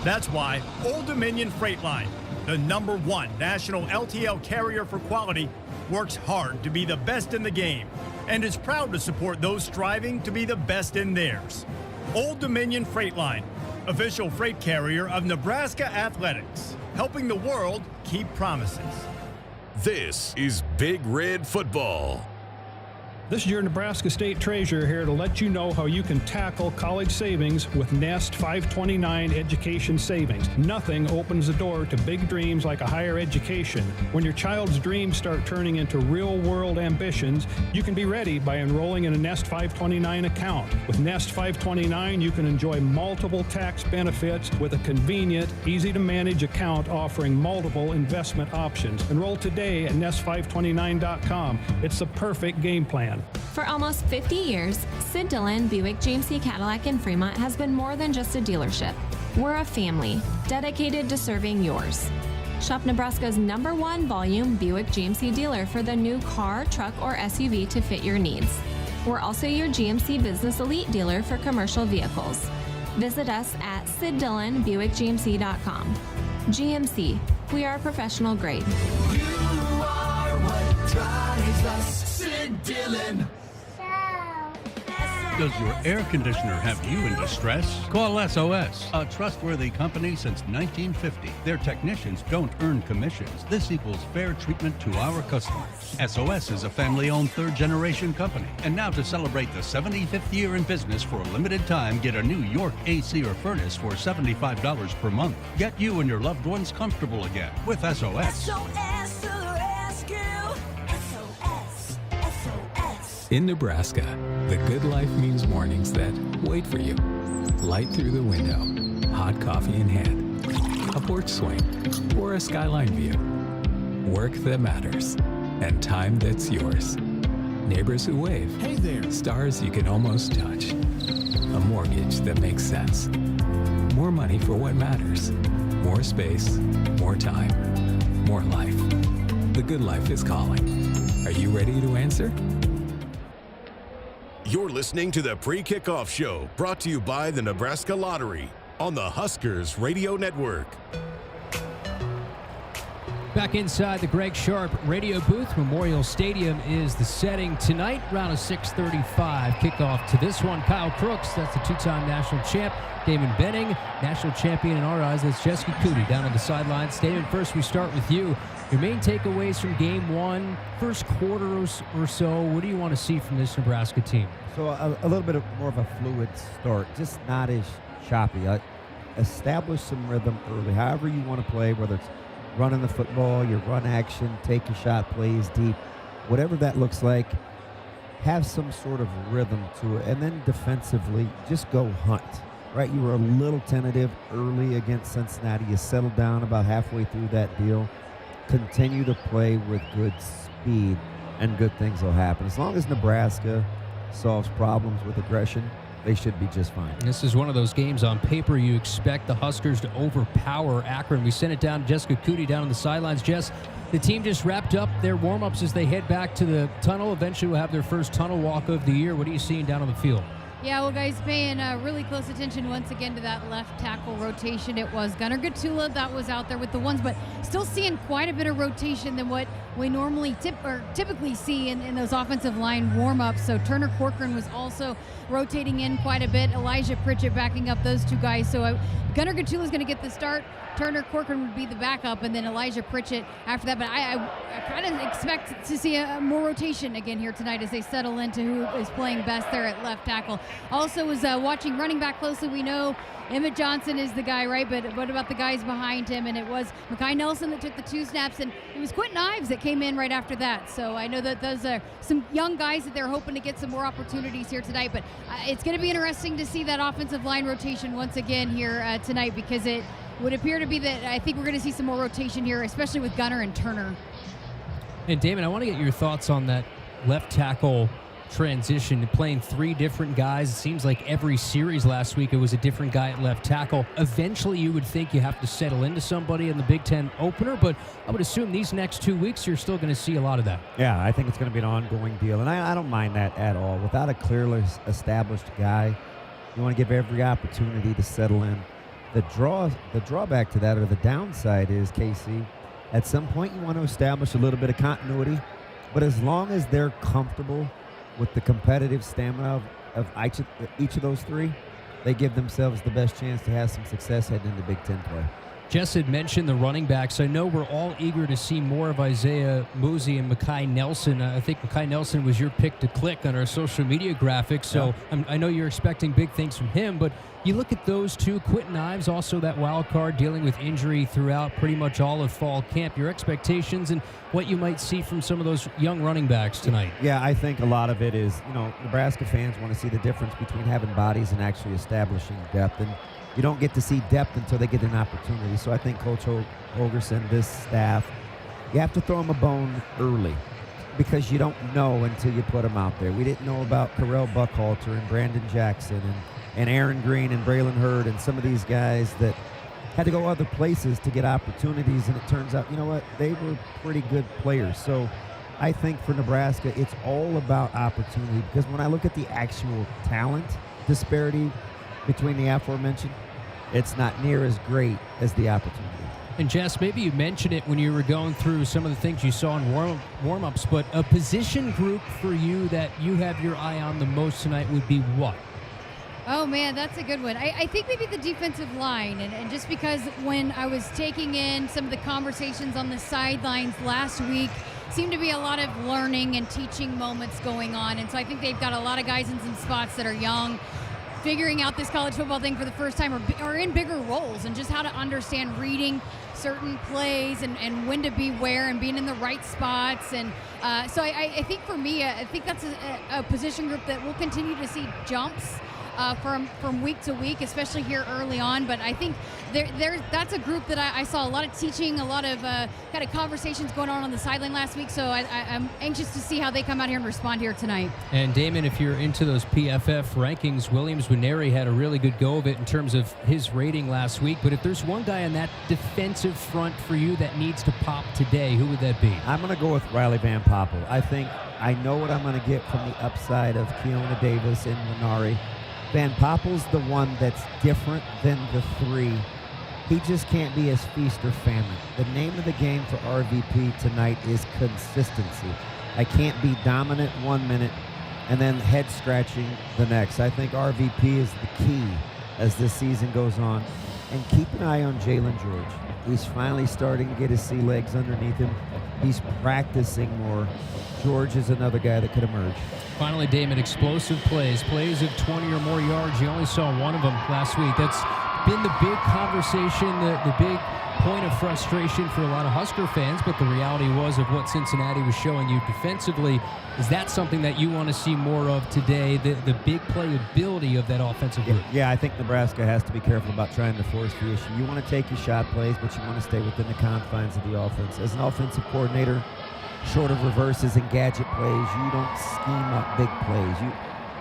That's why Old Dominion Freight Line, the #1 national LTL carrier for quality, works hard to be the best in the game and is proud to support those striving to be the best in theirs. Old Dominion Freight Line, official freight carrier of Nebraska Athletics, helping the world keep promises.
This is Big Red Football.
This is your Nebraska State Treasurer here to let you know how you can tackle college savings with Nest 529 Education Savings. Nothing opens the door to big dreams like a higher education. When your child's dreams start turning into real-world ambitions, you can be ready by enrolling in a Nest 529 account. With Nest 529, you can enjoy multiple tax benefits with a convenient, easy-to-manage account offering multiple investment options. Enroll today at nest529.com. It's the perfect game plan.
For almost 50 years, Sid Dillon Buick GMC Cadillac in Fremont has been more than just a dealership. We're a family dedicated to serving yours. Shop Nebraska's #1 volume Buick GMC dealer for the new car, truck, or SUV to fit your needs. We're also your GMC Business Elite dealer for commercial vehicles. Visit us at SidDillonBuickGMC.com. GMC, we are professional grade.
You are what drives us. Sid Dillon.
Does your air conditioner have you in distress? Call SOS, a trustworthy company since 1950. Their technicians don't earn commissions. This equals fair treatment to our customers. SOS is a family-owned third-generation company. And now to celebrate the 75th year in business for a limited time, get a new York AC or furnace for $75 per month. Get you and your loved ones comfortable again with SOS.
SOS to the rescue. SOS.
In Nebraska, the good life means mornings that wait for you. Light through the window, hot coffee in hand, a porch swing, or a skyline view. Work that matters, and time that's yours. Neighbors who wave.
Hey there.
Stars you can almost touch. A mortgage that makes sense. More money for what matters. More space, more time, more life. The good life is calling. Are you ready to answer?
You're listening to the Pre-Kickoff Show, brought to you by the Nebraska Lottery on the Huskers Radio Network.
Back inside the Greg Sharp radio booth, Memorial Stadium is the setting tonight. Round of 6:35 kickoff to this one. Kyle Crooks, that's the two-time national champ. Damon Benning, national champion in our eyes. That's Jessica Cootie down on the sidelines. Damon, first we start with you. Your main takeaways from game one, first quarter or so. What do you want to see from this Nebraska team?
So a little bit more of a fluid start, just not as choppy. Establish some rhythm early, however you want to play, whether it's running the football, your run action, take your shot plays deep, whatever that looks like, have some sort of rhythm to it. And then defensively, just go hunt, right? You were a little tentative early against Cincinnati. You settled down about halfway through that deal. Continue to play with good speed, and good things will happen. As long as Nebraska solves problems with aggression, they should be just fine.
This is one of those games on paper you expect the Huskers to overpower Akron. We sent it down to Jessica Cootie down on the sidelines. Jess, the team just wrapped up their warm-ups as they head back to the tunnel. Eventually we'll have their first tunnel walk of the year. What are you seeing down on the field?
Yeah, well, guys, paying really close attention once again to that left tackle rotation. It was Gunnar Gatula that was out there with the ones, but still seeing quite a bit of rotation than what we normally typically see in those offensive line warm-ups. So Turner Corcoran was also rotating in quite a bit. Elijah Pritchett backing up those two guys. So Gunnar Gatula is going to get the start. Turner Corcoran would be the backup, and then Elijah Pritchett after that. But I kind of expect to see a more rotation again here tonight as they settle into who is playing best there at left tackle. Also was watching running back closely. We know Emmett Johnson is the guy, right? But what about the guys behind him? And it was Mekhi Nelson that took the 2 snaps, and it was Quentin Ives that came in right after that. So I know that those are some young guys that they're hoping to get some more opportunities here tonight. But it's going to be interesting to see that offensive line rotation once again here tonight, because it would appear to be that I think we're going to see some more rotation here, especially with Gunnar and Turner.
And Damon, I want to get your thoughts on that left tackle transition, playing 3 different guys. It seems like every series last week it was a different guy at left tackle. Eventually you would think you have to settle into somebody in the Big Ten opener, but I would assume these next 2 weeks you're still going to see a lot of that.
Yeah, I think it's going to be an ongoing deal, and I don't mind that at all. Without a clearly established guy, you want to give every opportunity to settle in. The drawback to that, or the downside, is, Casey, at some point you want to establish a little bit of continuity, but as long as they're comfortable with the competitive stamina of each of those 3, they give themselves the best chance to have some success heading into Big Ten play.
Jess had mentioned the running backs. I know we're all eager to see more of Isaiah Muzi and Mekhi Nelson. I think Mekhi Nelson was your pick to click on our social media graphics, so yeah. I know you're expecting big things from him, but you look at those two. Quentin Ives, also that wild card, dealing with injury throughout pretty much all of fall camp. Your expectations and what you might see from some of those young running backs tonight.
Yeah, I think a lot of it is, Nebraska fans want to see the difference between having bodies and actually establishing depth. And you don't get to see depth until they get an opportunity. So I think Coach Holgerson, this staff, you have to throw them a bone early, because you don't know until you put them out there. We didn't know about Karel Buckhalter and Brandon Jackson and Aaron Green and Braylon Hurd and some of these guys that had to go other places to get opportunities, and it turns out, they were pretty good players. So I think for Nebraska, it's all about opportunity, because when I look at the actual talent disparity between the aforementioned, it's not near as great as the opportunity.
And Jess, maybe you mentioned it when you were going through some of the things you saw in warm-ups, but a position group for you that you have your eye on the most tonight would be what?
Oh, man, that's a good one. I think maybe the defensive line, and just because when I was taking in some of the conversations on the sidelines last week, seemed to be a lot of learning and teaching moments going on, and so I think they've got a lot of guys in some spots that are young. figuring out this college football thing for the first time or in bigger roles, and just how to understand reading certain plays and when to be where and being in the right spots. And so I think for me, I think that's a position group that we'll continue to see jumps from week to week, especially here early on. But I think that's a group that I saw a lot of teaching, a lot of kind of conversations going on the sideline last week. So I'm anxious to see how they come out here and respond here tonight.
And Damon, if you're into those PFF rankings, Williams-Nwaneri had a really good go of it in terms of his rating last week. But if there's one guy on that defensive front for you that needs to pop today, who would that be?
I'm going to go with Riley Van Poppel. I know what I'm going to get from the upside of Keona Davis and Nwaneri. Van Poppel's the one that's different than the three. He just can't be as feast or famine. The name of the game for RVP tonight is consistency. I can't be dominant 1 minute and then head scratching the next. I think RVP is the key as this season goes on. And keep an eye on Jalen George. He's finally starting to get his sea legs underneath him. He's practicing more. George is another guy that could emerge.
Finally, Damon, explosive plays of 20 or more yards. You only saw one of them last week. That's been the big conversation, the big point of frustration for a lot of Husker fans, but the reality was of what Cincinnati was showing you defensively. Is that something that you want to see more of today, the big playability of that offensive group?
Yeah, I think Nebraska has to be careful about trying to force the issue. You want to take your shot plays, but you want to stay within the confines of the offense. As an offensive coordinator, short of reverses and gadget plays, you don't scheme up big plays.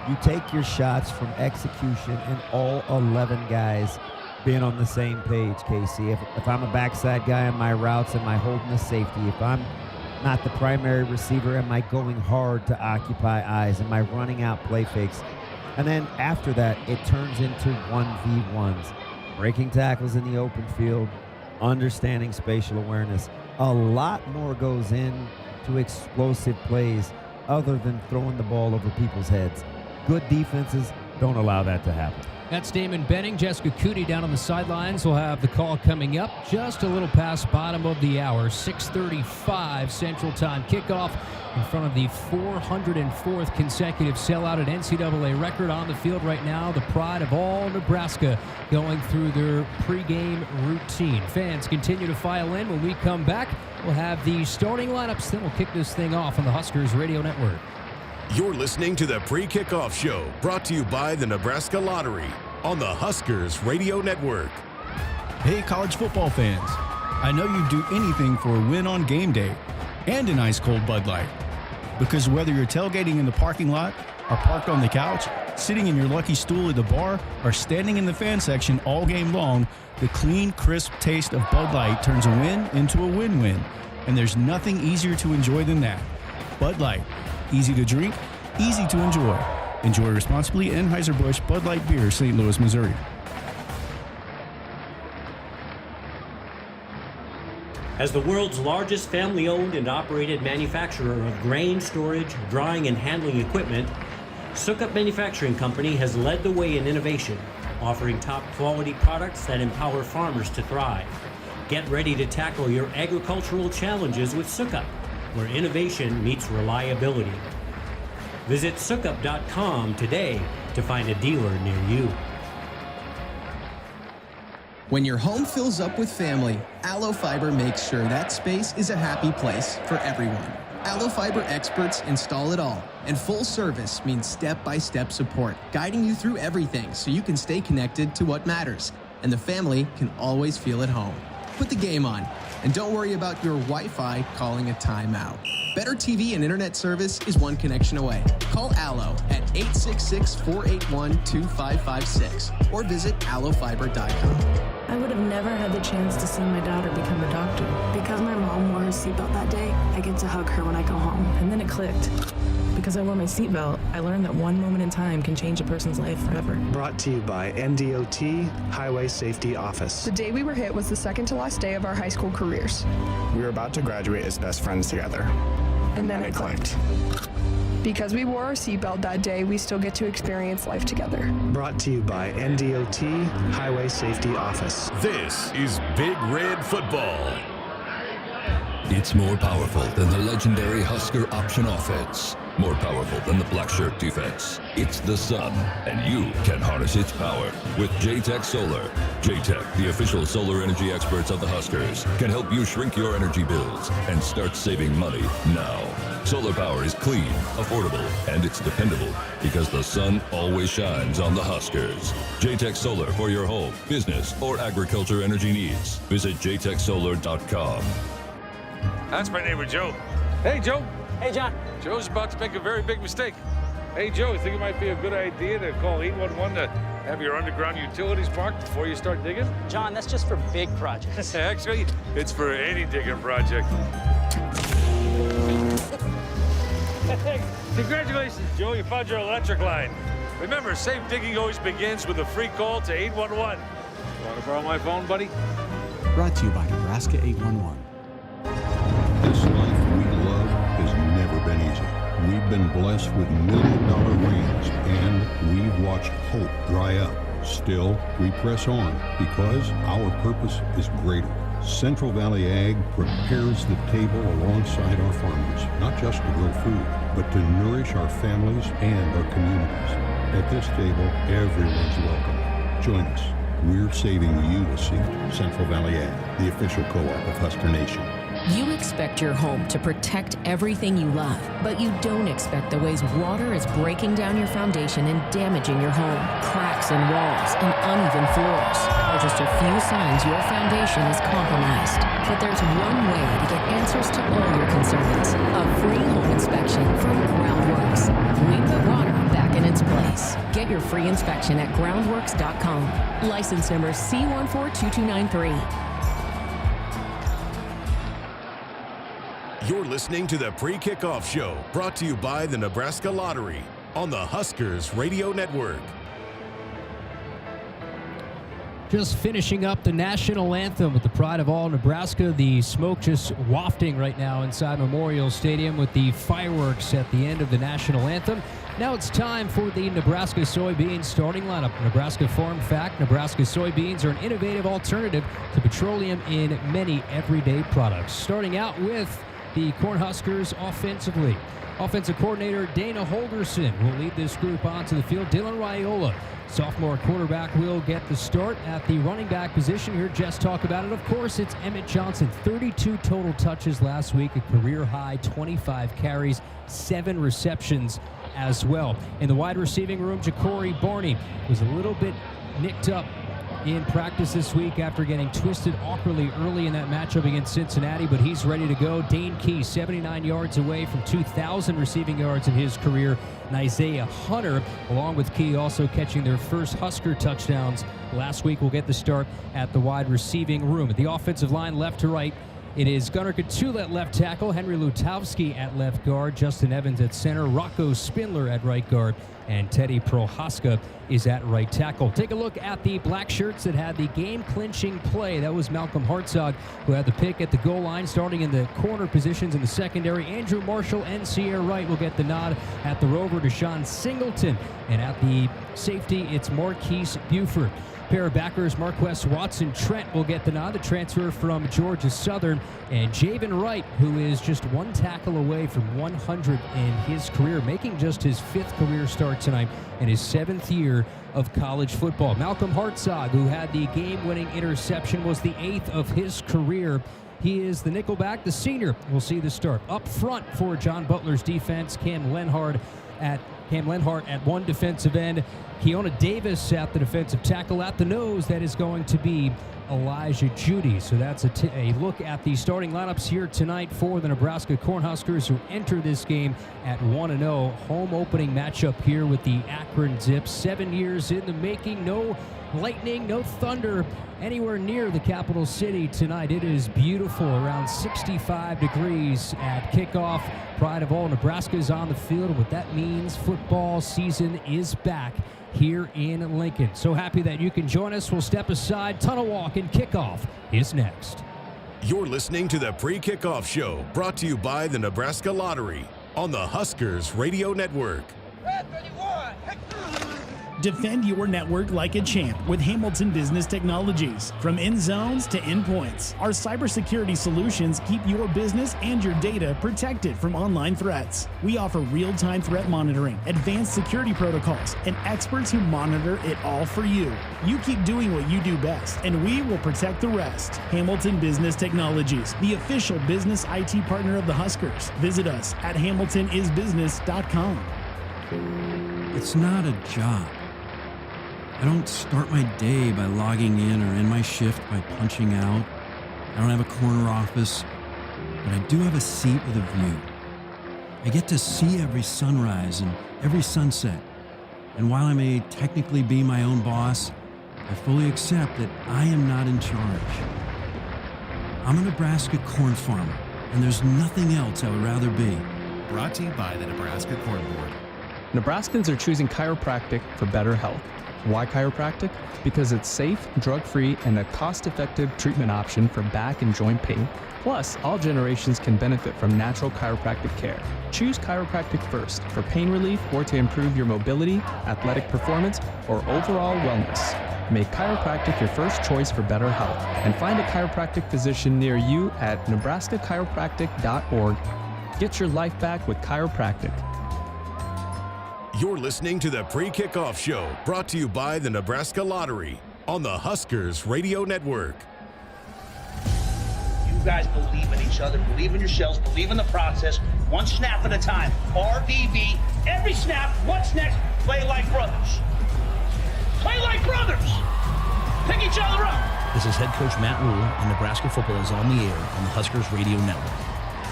You take your shots from execution and all 11 guys being on the same page, Casey. If I'm a backside guy on my routes, am I holding a safety? If I'm not the primary receiver, am I going hard to occupy eyes? Am I running out play fakes? And then after that, it turns into 1v1s. Breaking tackles in the open field, understanding spatial awareness. A lot more goes in to explosive plays other than throwing the ball over people's heads. Good defenses don't allow that to happen.
That's Damon Benning. Jessica Cootie down on the sidelines will have the call coming up just a little past bottom of the hour. 6:35 Central Time kickoff in front of the 404th consecutive sellout, at NCAA record on the field right now. The pride of all Nebraska going through their pregame routine. Fans continue to file in. When we come back, we'll have the starting lineups. Then we'll kick this thing off on the Huskers Radio Network.
You're listening to the Pre-Kickoff Show, brought to you by the Nebraska Lottery on the Huskers Radio Network.
Hey, college football fans. I know you'd do anything for a win on game day and an ice-cold Bud Light. Because whether you're tailgating in the parking lot or parked on the couch, sitting in your lucky stool at the bar, or standing in the fan section all game long, the clean, crisp taste of Bud Light turns a win into a win-win. And there's nothing easier to enjoy than that. Bud Light. Easy to drink, easy to enjoy. Enjoy responsibly. Anheuser-Busch Bud Light Beer, St. Louis, Missouri.
As the world's largest family-owned and operated manufacturer of grain storage, drying, and handling equipment, Sukup Manufacturing Company has led the way in innovation, offering top-quality products that empower farmers to thrive. Get ready to tackle your agricultural challenges with Sukup, where innovation meets reliability. Visit Sukup.com today to find a dealer near you.
When your home fills up with family, Allo Fiber makes sure that space is a happy place for everyone. Allo Fiber experts install it all, and full service means step-by-step support, guiding you through everything so you can stay connected to what matters, and the family can always feel at home. Put the game on, and don't worry about your Wi-Fi calling a timeout. Better TV and internet service is one connection away. Call Allo at 866-481-2556 or visit allofiber.com.
I would have never had the chance to see my daughter become a doctor. Because my mom wore her seatbelt that day, I get to hug her when I go home. And then it clicked. Because I wore my seatbelt, I learned that one moment in time can change a person's life forever.
Brought to you by NDOT Highway Safety Office.
The day we were hit was the second to last day of our high school careers.
We were about to graduate as best friends together.
And then it clicked. Because we wore our seatbelt that day, we still get to experience life together.
Brought to you by NDOT Highway Safety Office.
This is Big Red Football.
It's more powerful than the legendary Husker option offense.
More powerful than the black shirt defense. It's the sun, and you can harness its power with J-Tech Solar. J-Tech, the official solar energy experts of the Huskers, can help you shrink your energy bills and start saving money now. Solar power is clean, affordable, and it's dependable because the sun always shines on the Huskers. J-Tech Solar for your home, business, or agriculture energy needs. Visit jtechsolar.com.
That's my neighbor, Joe. Hey, Joe.
Hey, John.
Joe's about to make a very big mistake. Hey, Joe, you think it might be a good idea to call 811 to have your underground utilities parked before you start digging?
John, that's just for big projects.
Actually, it's for any digging project. Congratulations, Joe. You found your electric line. Remember, safe digging always begins with a free call to 811. Want to borrow my phone, buddy?
Brought to you by Nebraska 811.
This life we love has never been easy. We've been blessed with million-dollar rains, and we've watched hope dry up. Still, we press on because our purpose is greater. Central Valley Ag prepares the table alongside our farmers, not just to grow food, but to nourish our families and our communities. At this table, everyone's welcome. Join us. We're saving you a seat. Central Valley Ag, the official co-op of Husker Nation.
You expect your home to protect everything you love, but you don't expect the ways water is breaking down your foundation and damaging your home. Cracks in walls and uneven floors are just a few signs your foundation is compromised. But there's one way to get answers to all your concerns. A free home inspection from Groundworks. We put water back in its place. Get your free inspection at groundworks.com. License number C142293.
You're listening to the Pre-Kickoff Show, brought to you by the Nebraska Lottery on the Huskers Radio Network.
Just finishing up the national anthem with the pride of all Nebraska. The smoke just wafting right now inside Memorial Stadium with the fireworks at the end of the national anthem. Now it's time for the Nebraska soybean starting lineup. Nebraska Farm Fact: Nebraska soybeans are an innovative alternative to petroleum in many everyday products. Starting out with the Cornhuskers offensively. Offensive coordinator Dana Holderson will lead this group onto the field. Dylan Raiola, sophomore quarterback, will get the start at the running back position. Here, Jess talk about it. Of course, it's Emmett Johnson. 32 total touches last week, a career high, 25 carries, 7 receptions as well. In the wide receiving room, Ja'Cory Barney was a little bit nicked up in practice this week after getting twisted awkwardly early in that matchup against Cincinnati, but he's ready to go. Dane Key, 79 yards away from 2,000 receiving yards in his career. And Isaiah Hunter, along with Key, also catching their first Husker touchdowns last week, will get the start at the wide receiving room. At the offensive line, left to right, it is Gunnar Katula at left tackle, Henry Lutowski at left guard, Justin Evans at center, Rocco Spindler at right guard, and Teddy Prohaska is at right tackle. Take a look at the black shirts that had the game-clinching play. That was Malcolm Hartzog, who had the pick at the goal line, starting in the corner positions in the secondary. Andrew Marshall and Sierra Wright will get the nod at the rover. Deshaun Singleton, and at the safety, it's Marquise Buford. Pair of backers, Marquess Watson Trent will get the nod, the transfer from Georgia Southern, and Javen Wright, who is just one tackle away from 100 in his career, making just his 5th career start tonight in his 7th year of college football. Malcolm Hartzog, who had the game-winning interception, was the 8th of his career. He is the nickelback, the senior. We'll see the start. Up front for John Butler's defense, Cam Lenhart at one defensive end. Keona Davis at the defensive tackle. At the nose, that is going to be Elijah Judy. So that's a look at the starting lineups here tonight for the Nebraska Cornhuskers, who enter this game at 1-0. Home opening matchup here with the Akron Zips. 7 years in the making. No lightning, no thunder anywhere near the capital city tonight. It is beautiful, around 65 degrees at kickoff. Pride of all Nebraska is on the field, and what that means, football season is back here in Lincoln. So happy that you can join us. We'll step aside. Tunnel walk and kickoff is next.
You're listening to the Pre-Kickoff Show, brought to you by the Nebraska Lottery on the Huskers Radio Network.
Defend your network like a champ with Hamilton Business Technologies. From end zones to endpoints, our cybersecurity solutions keep your business and your data protected from online threats. We offer real-time threat monitoring, advanced security protocols, and experts who monitor it all for you. You keep doing what you do best, and we will protect the rest. Hamilton Business Technologies, the official business IT partner of the Huskers. Visit us at hamiltonisbusiness.com.
It's not a job. I don't start my day by logging in or end my shift by punching out. I don't have a corner office, but I do have a seat with a view. I get to see every sunrise and every sunset. And while I may technically be my own boss, I fully accept that I am not in charge. I'm a Nebraska corn farmer, and there's nothing else I would rather be.
Brought to you by the Nebraska Corn Board.
Nebraskans are choosing chiropractic for better health. Why chiropractic? Because it's safe, drug-free, and a cost-effective treatment option for back and joint pain. Plus, all generations can benefit from natural chiropractic care. Choose chiropractic first for pain relief or to improve your mobility, athletic performance, or overall wellness. Make chiropractic your first choice for better health, and find a chiropractic physician near you at nebraska-chiropractic.org. Get your life back with chiropractic.
You're listening to the Pre-Kickoff Show, brought to you by the Nebraska Lottery on the Huskers Radio Network.
You guys believe in each other, believe in yourselves, believe in the process, one snap at a time. RBB, every snap, what's next? Play like brothers. Play like brothers. Pick each other up.
This is head coach Matt Rhule, and Nebraska Football is on the air on the Huskers Radio Network.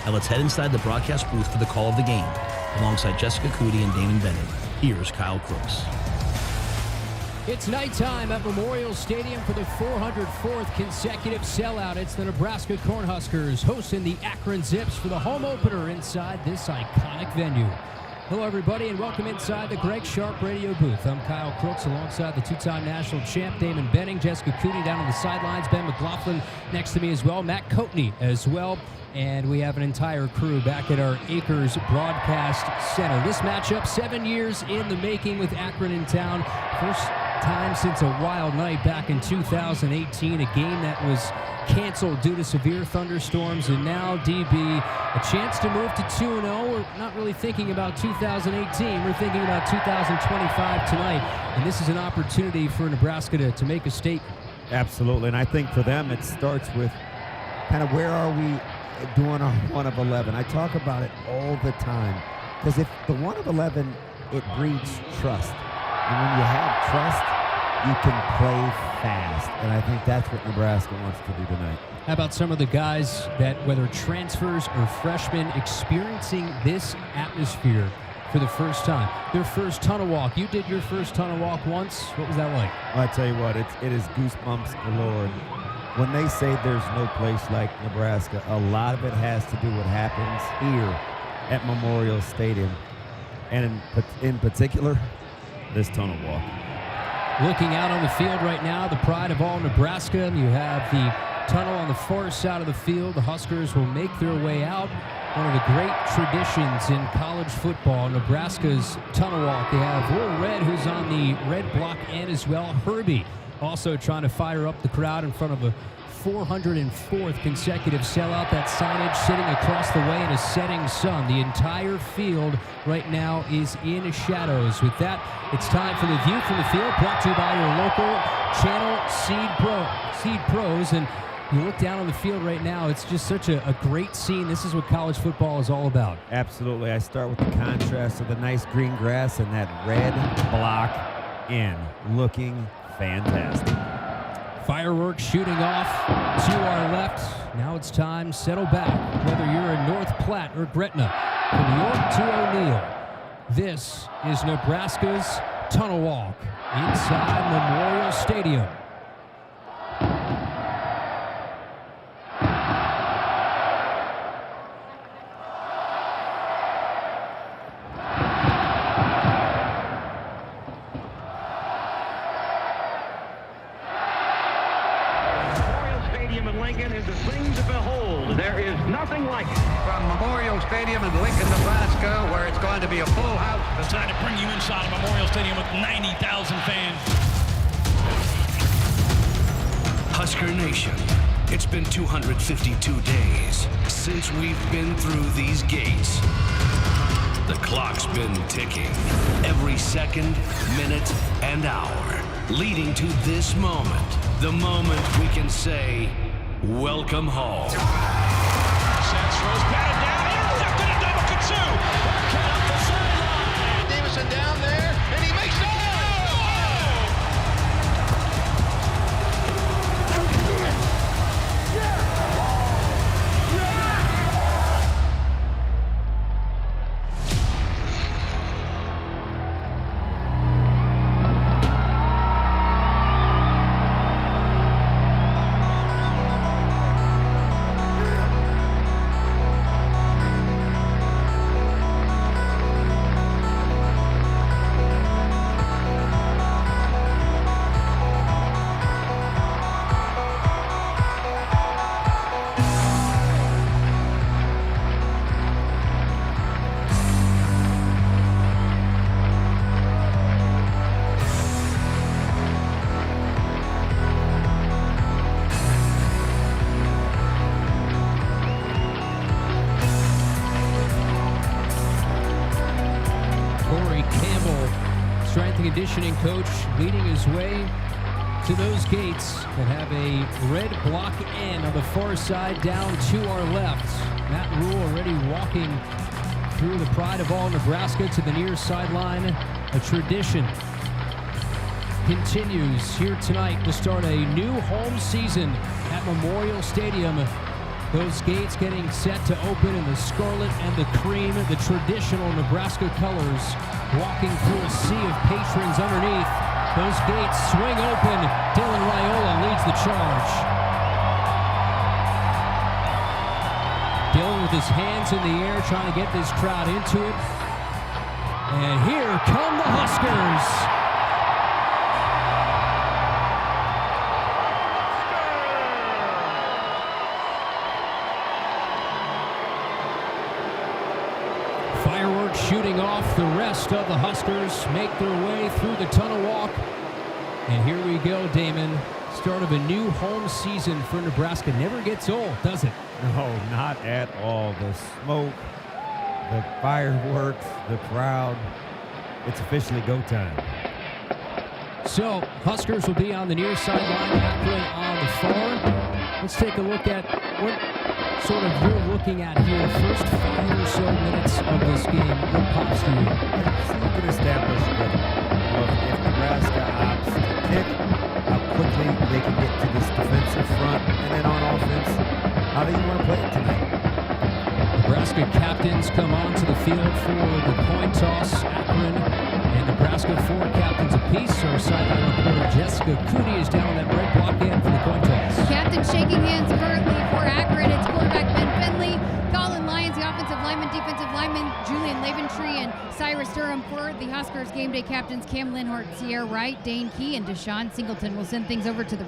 Now let's head inside the broadcast booth for the call of the game. Alongside Jessica Cootie and Damon Bennett, here's Kyle Crooks.
It's nighttime at Memorial Stadium for the 404th consecutive sellout. It's the Nebraska Cornhuskers hosting the Akron Zips for the home opener inside this iconic venue. Hello, everybody, and welcome inside the Greg Sharp radio booth. I'm Kyle Crooks alongside the two-time national champ Damon Benning, Jessica Cootie down on the sidelines, Ben McLaughlin next to me as well, Matt Coatney as well. And we have an entire crew back at our Acres Broadcast Center. This matchup, 7 years in the making with Akron in town. First time since a wild night back in 2018, a game that was canceled due to severe thunderstorms. And now, DB, a chance to move to 2-0. We're not really thinking about 2018. We're thinking about 2025 tonight. And this is an opportunity for Nebraska to make a statement.
Absolutely. And I think for them, it starts with kind of where are we doing our 1 of 11. I talk about it all the time because if the 1 of 11, it breeds trust. And when you have trust, you can play fast. And I think that's what Nebraska wants to do tonight.
How about some of the guys that, whether transfers or freshmen, experiencing this atmosphere for the first time? Their first tunnel walk. You did your first tunnel walk once. What was that like?
I tell you what, it is goosebumps galore. When they say there's no place like Nebraska, a lot of it has to do with what happens here at Memorial Stadium. And in particular, this tunnel walk.
Looking out on the field right now, the pride of all Nebraska, and you have the tunnel on the far side of the field. The Huskers will make their way out. One of the great traditions in college football, Nebraska's tunnel walk. They have Will Red, who's on the red block end as well. Herbie also trying to fire up the crowd in front of a 404th consecutive sellout. That signage sitting across the way in a setting sun. The entire field right now is in shadows. With that, it's time for the View from the Field, brought to you by your local channel, Seed Pros. And you look down on the field right now, it's just such a great scene. This is what college football is all about.
Absolutely. I start with the contrast of the nice green grass and that red block in, looking fantastic.
Fireworks shooting off to our left. Now it's time, settle back. Whether you're in North Platte or Gretna, from York to O'Neill, this is Nebraska's Tunnel Walk inside Memorial Stadium.
Nebraska-Lincoln is a thing to behold. There is nothing like it.
From Memorial Stadium in Lincoln, Nebraska, where it's going to be a full house.
It's time to bring you inside of Memorial Stadium with 90,000 fans.
Husker Nation, it's been 252 days since we've been through these gates. The clock's been ticking every second, minute, and hour, leading to this moment. The moment we can say, welcome home.
Sands throws batted down, intercepted a double Katsu. Cut up the sideline.
Davison down there, and he makes it.
Conditioning coach leading his way to those gates that have a red block N on the far side down to our left. Matt Rhule already walking through the pride of all Nebraska to the near sideline. A tradition continues here tonight to start a new home season at Memorial Stadium. Those gates getting set to open in the scarlet and the cream, the traditional Nebraska colors, walking through a sea of patrons underneath. Those gates swing open. Dylan Rhule leads the charge. Dylan with his hands in the air trying to get this crowd into it. And here come the Huskers. Shooting off, the rest of the Huskers make their way through the tunnel walk. And here we go, Damon. Start of a new home season for Nebraska. Never gets old, does it?
No, not at all. The smoke, the fireworks, the crowd. It's officially go time.
So, Huskers will be on the near sideline, Akron on the far. Let's take a look at what sort of you're looking at here. First 5 or so minutes of this game, what pops to you?
So you can establish rhythm. If Nebraska opts to kick, how quickly they can get to this defensive front, and then on offense, how do you want to play it tonight?
Nebraska captains come onto the field for the coin toss. Akron and Nebraska 4 captains apiece. Our sideline reporter Jessica Cootie is down on that red block end for the coin toss.
Captain shaking hands currently for Akron. It's quarterback Ben Finley, Colin Lyons, the offensive lineman, defensive lineman, Julian Laventree, and Cyrus Durham for the Huskers game day captains Cam Linhart, Sierra Wright, Dane Key, and Deshaun Singleton will send things over to the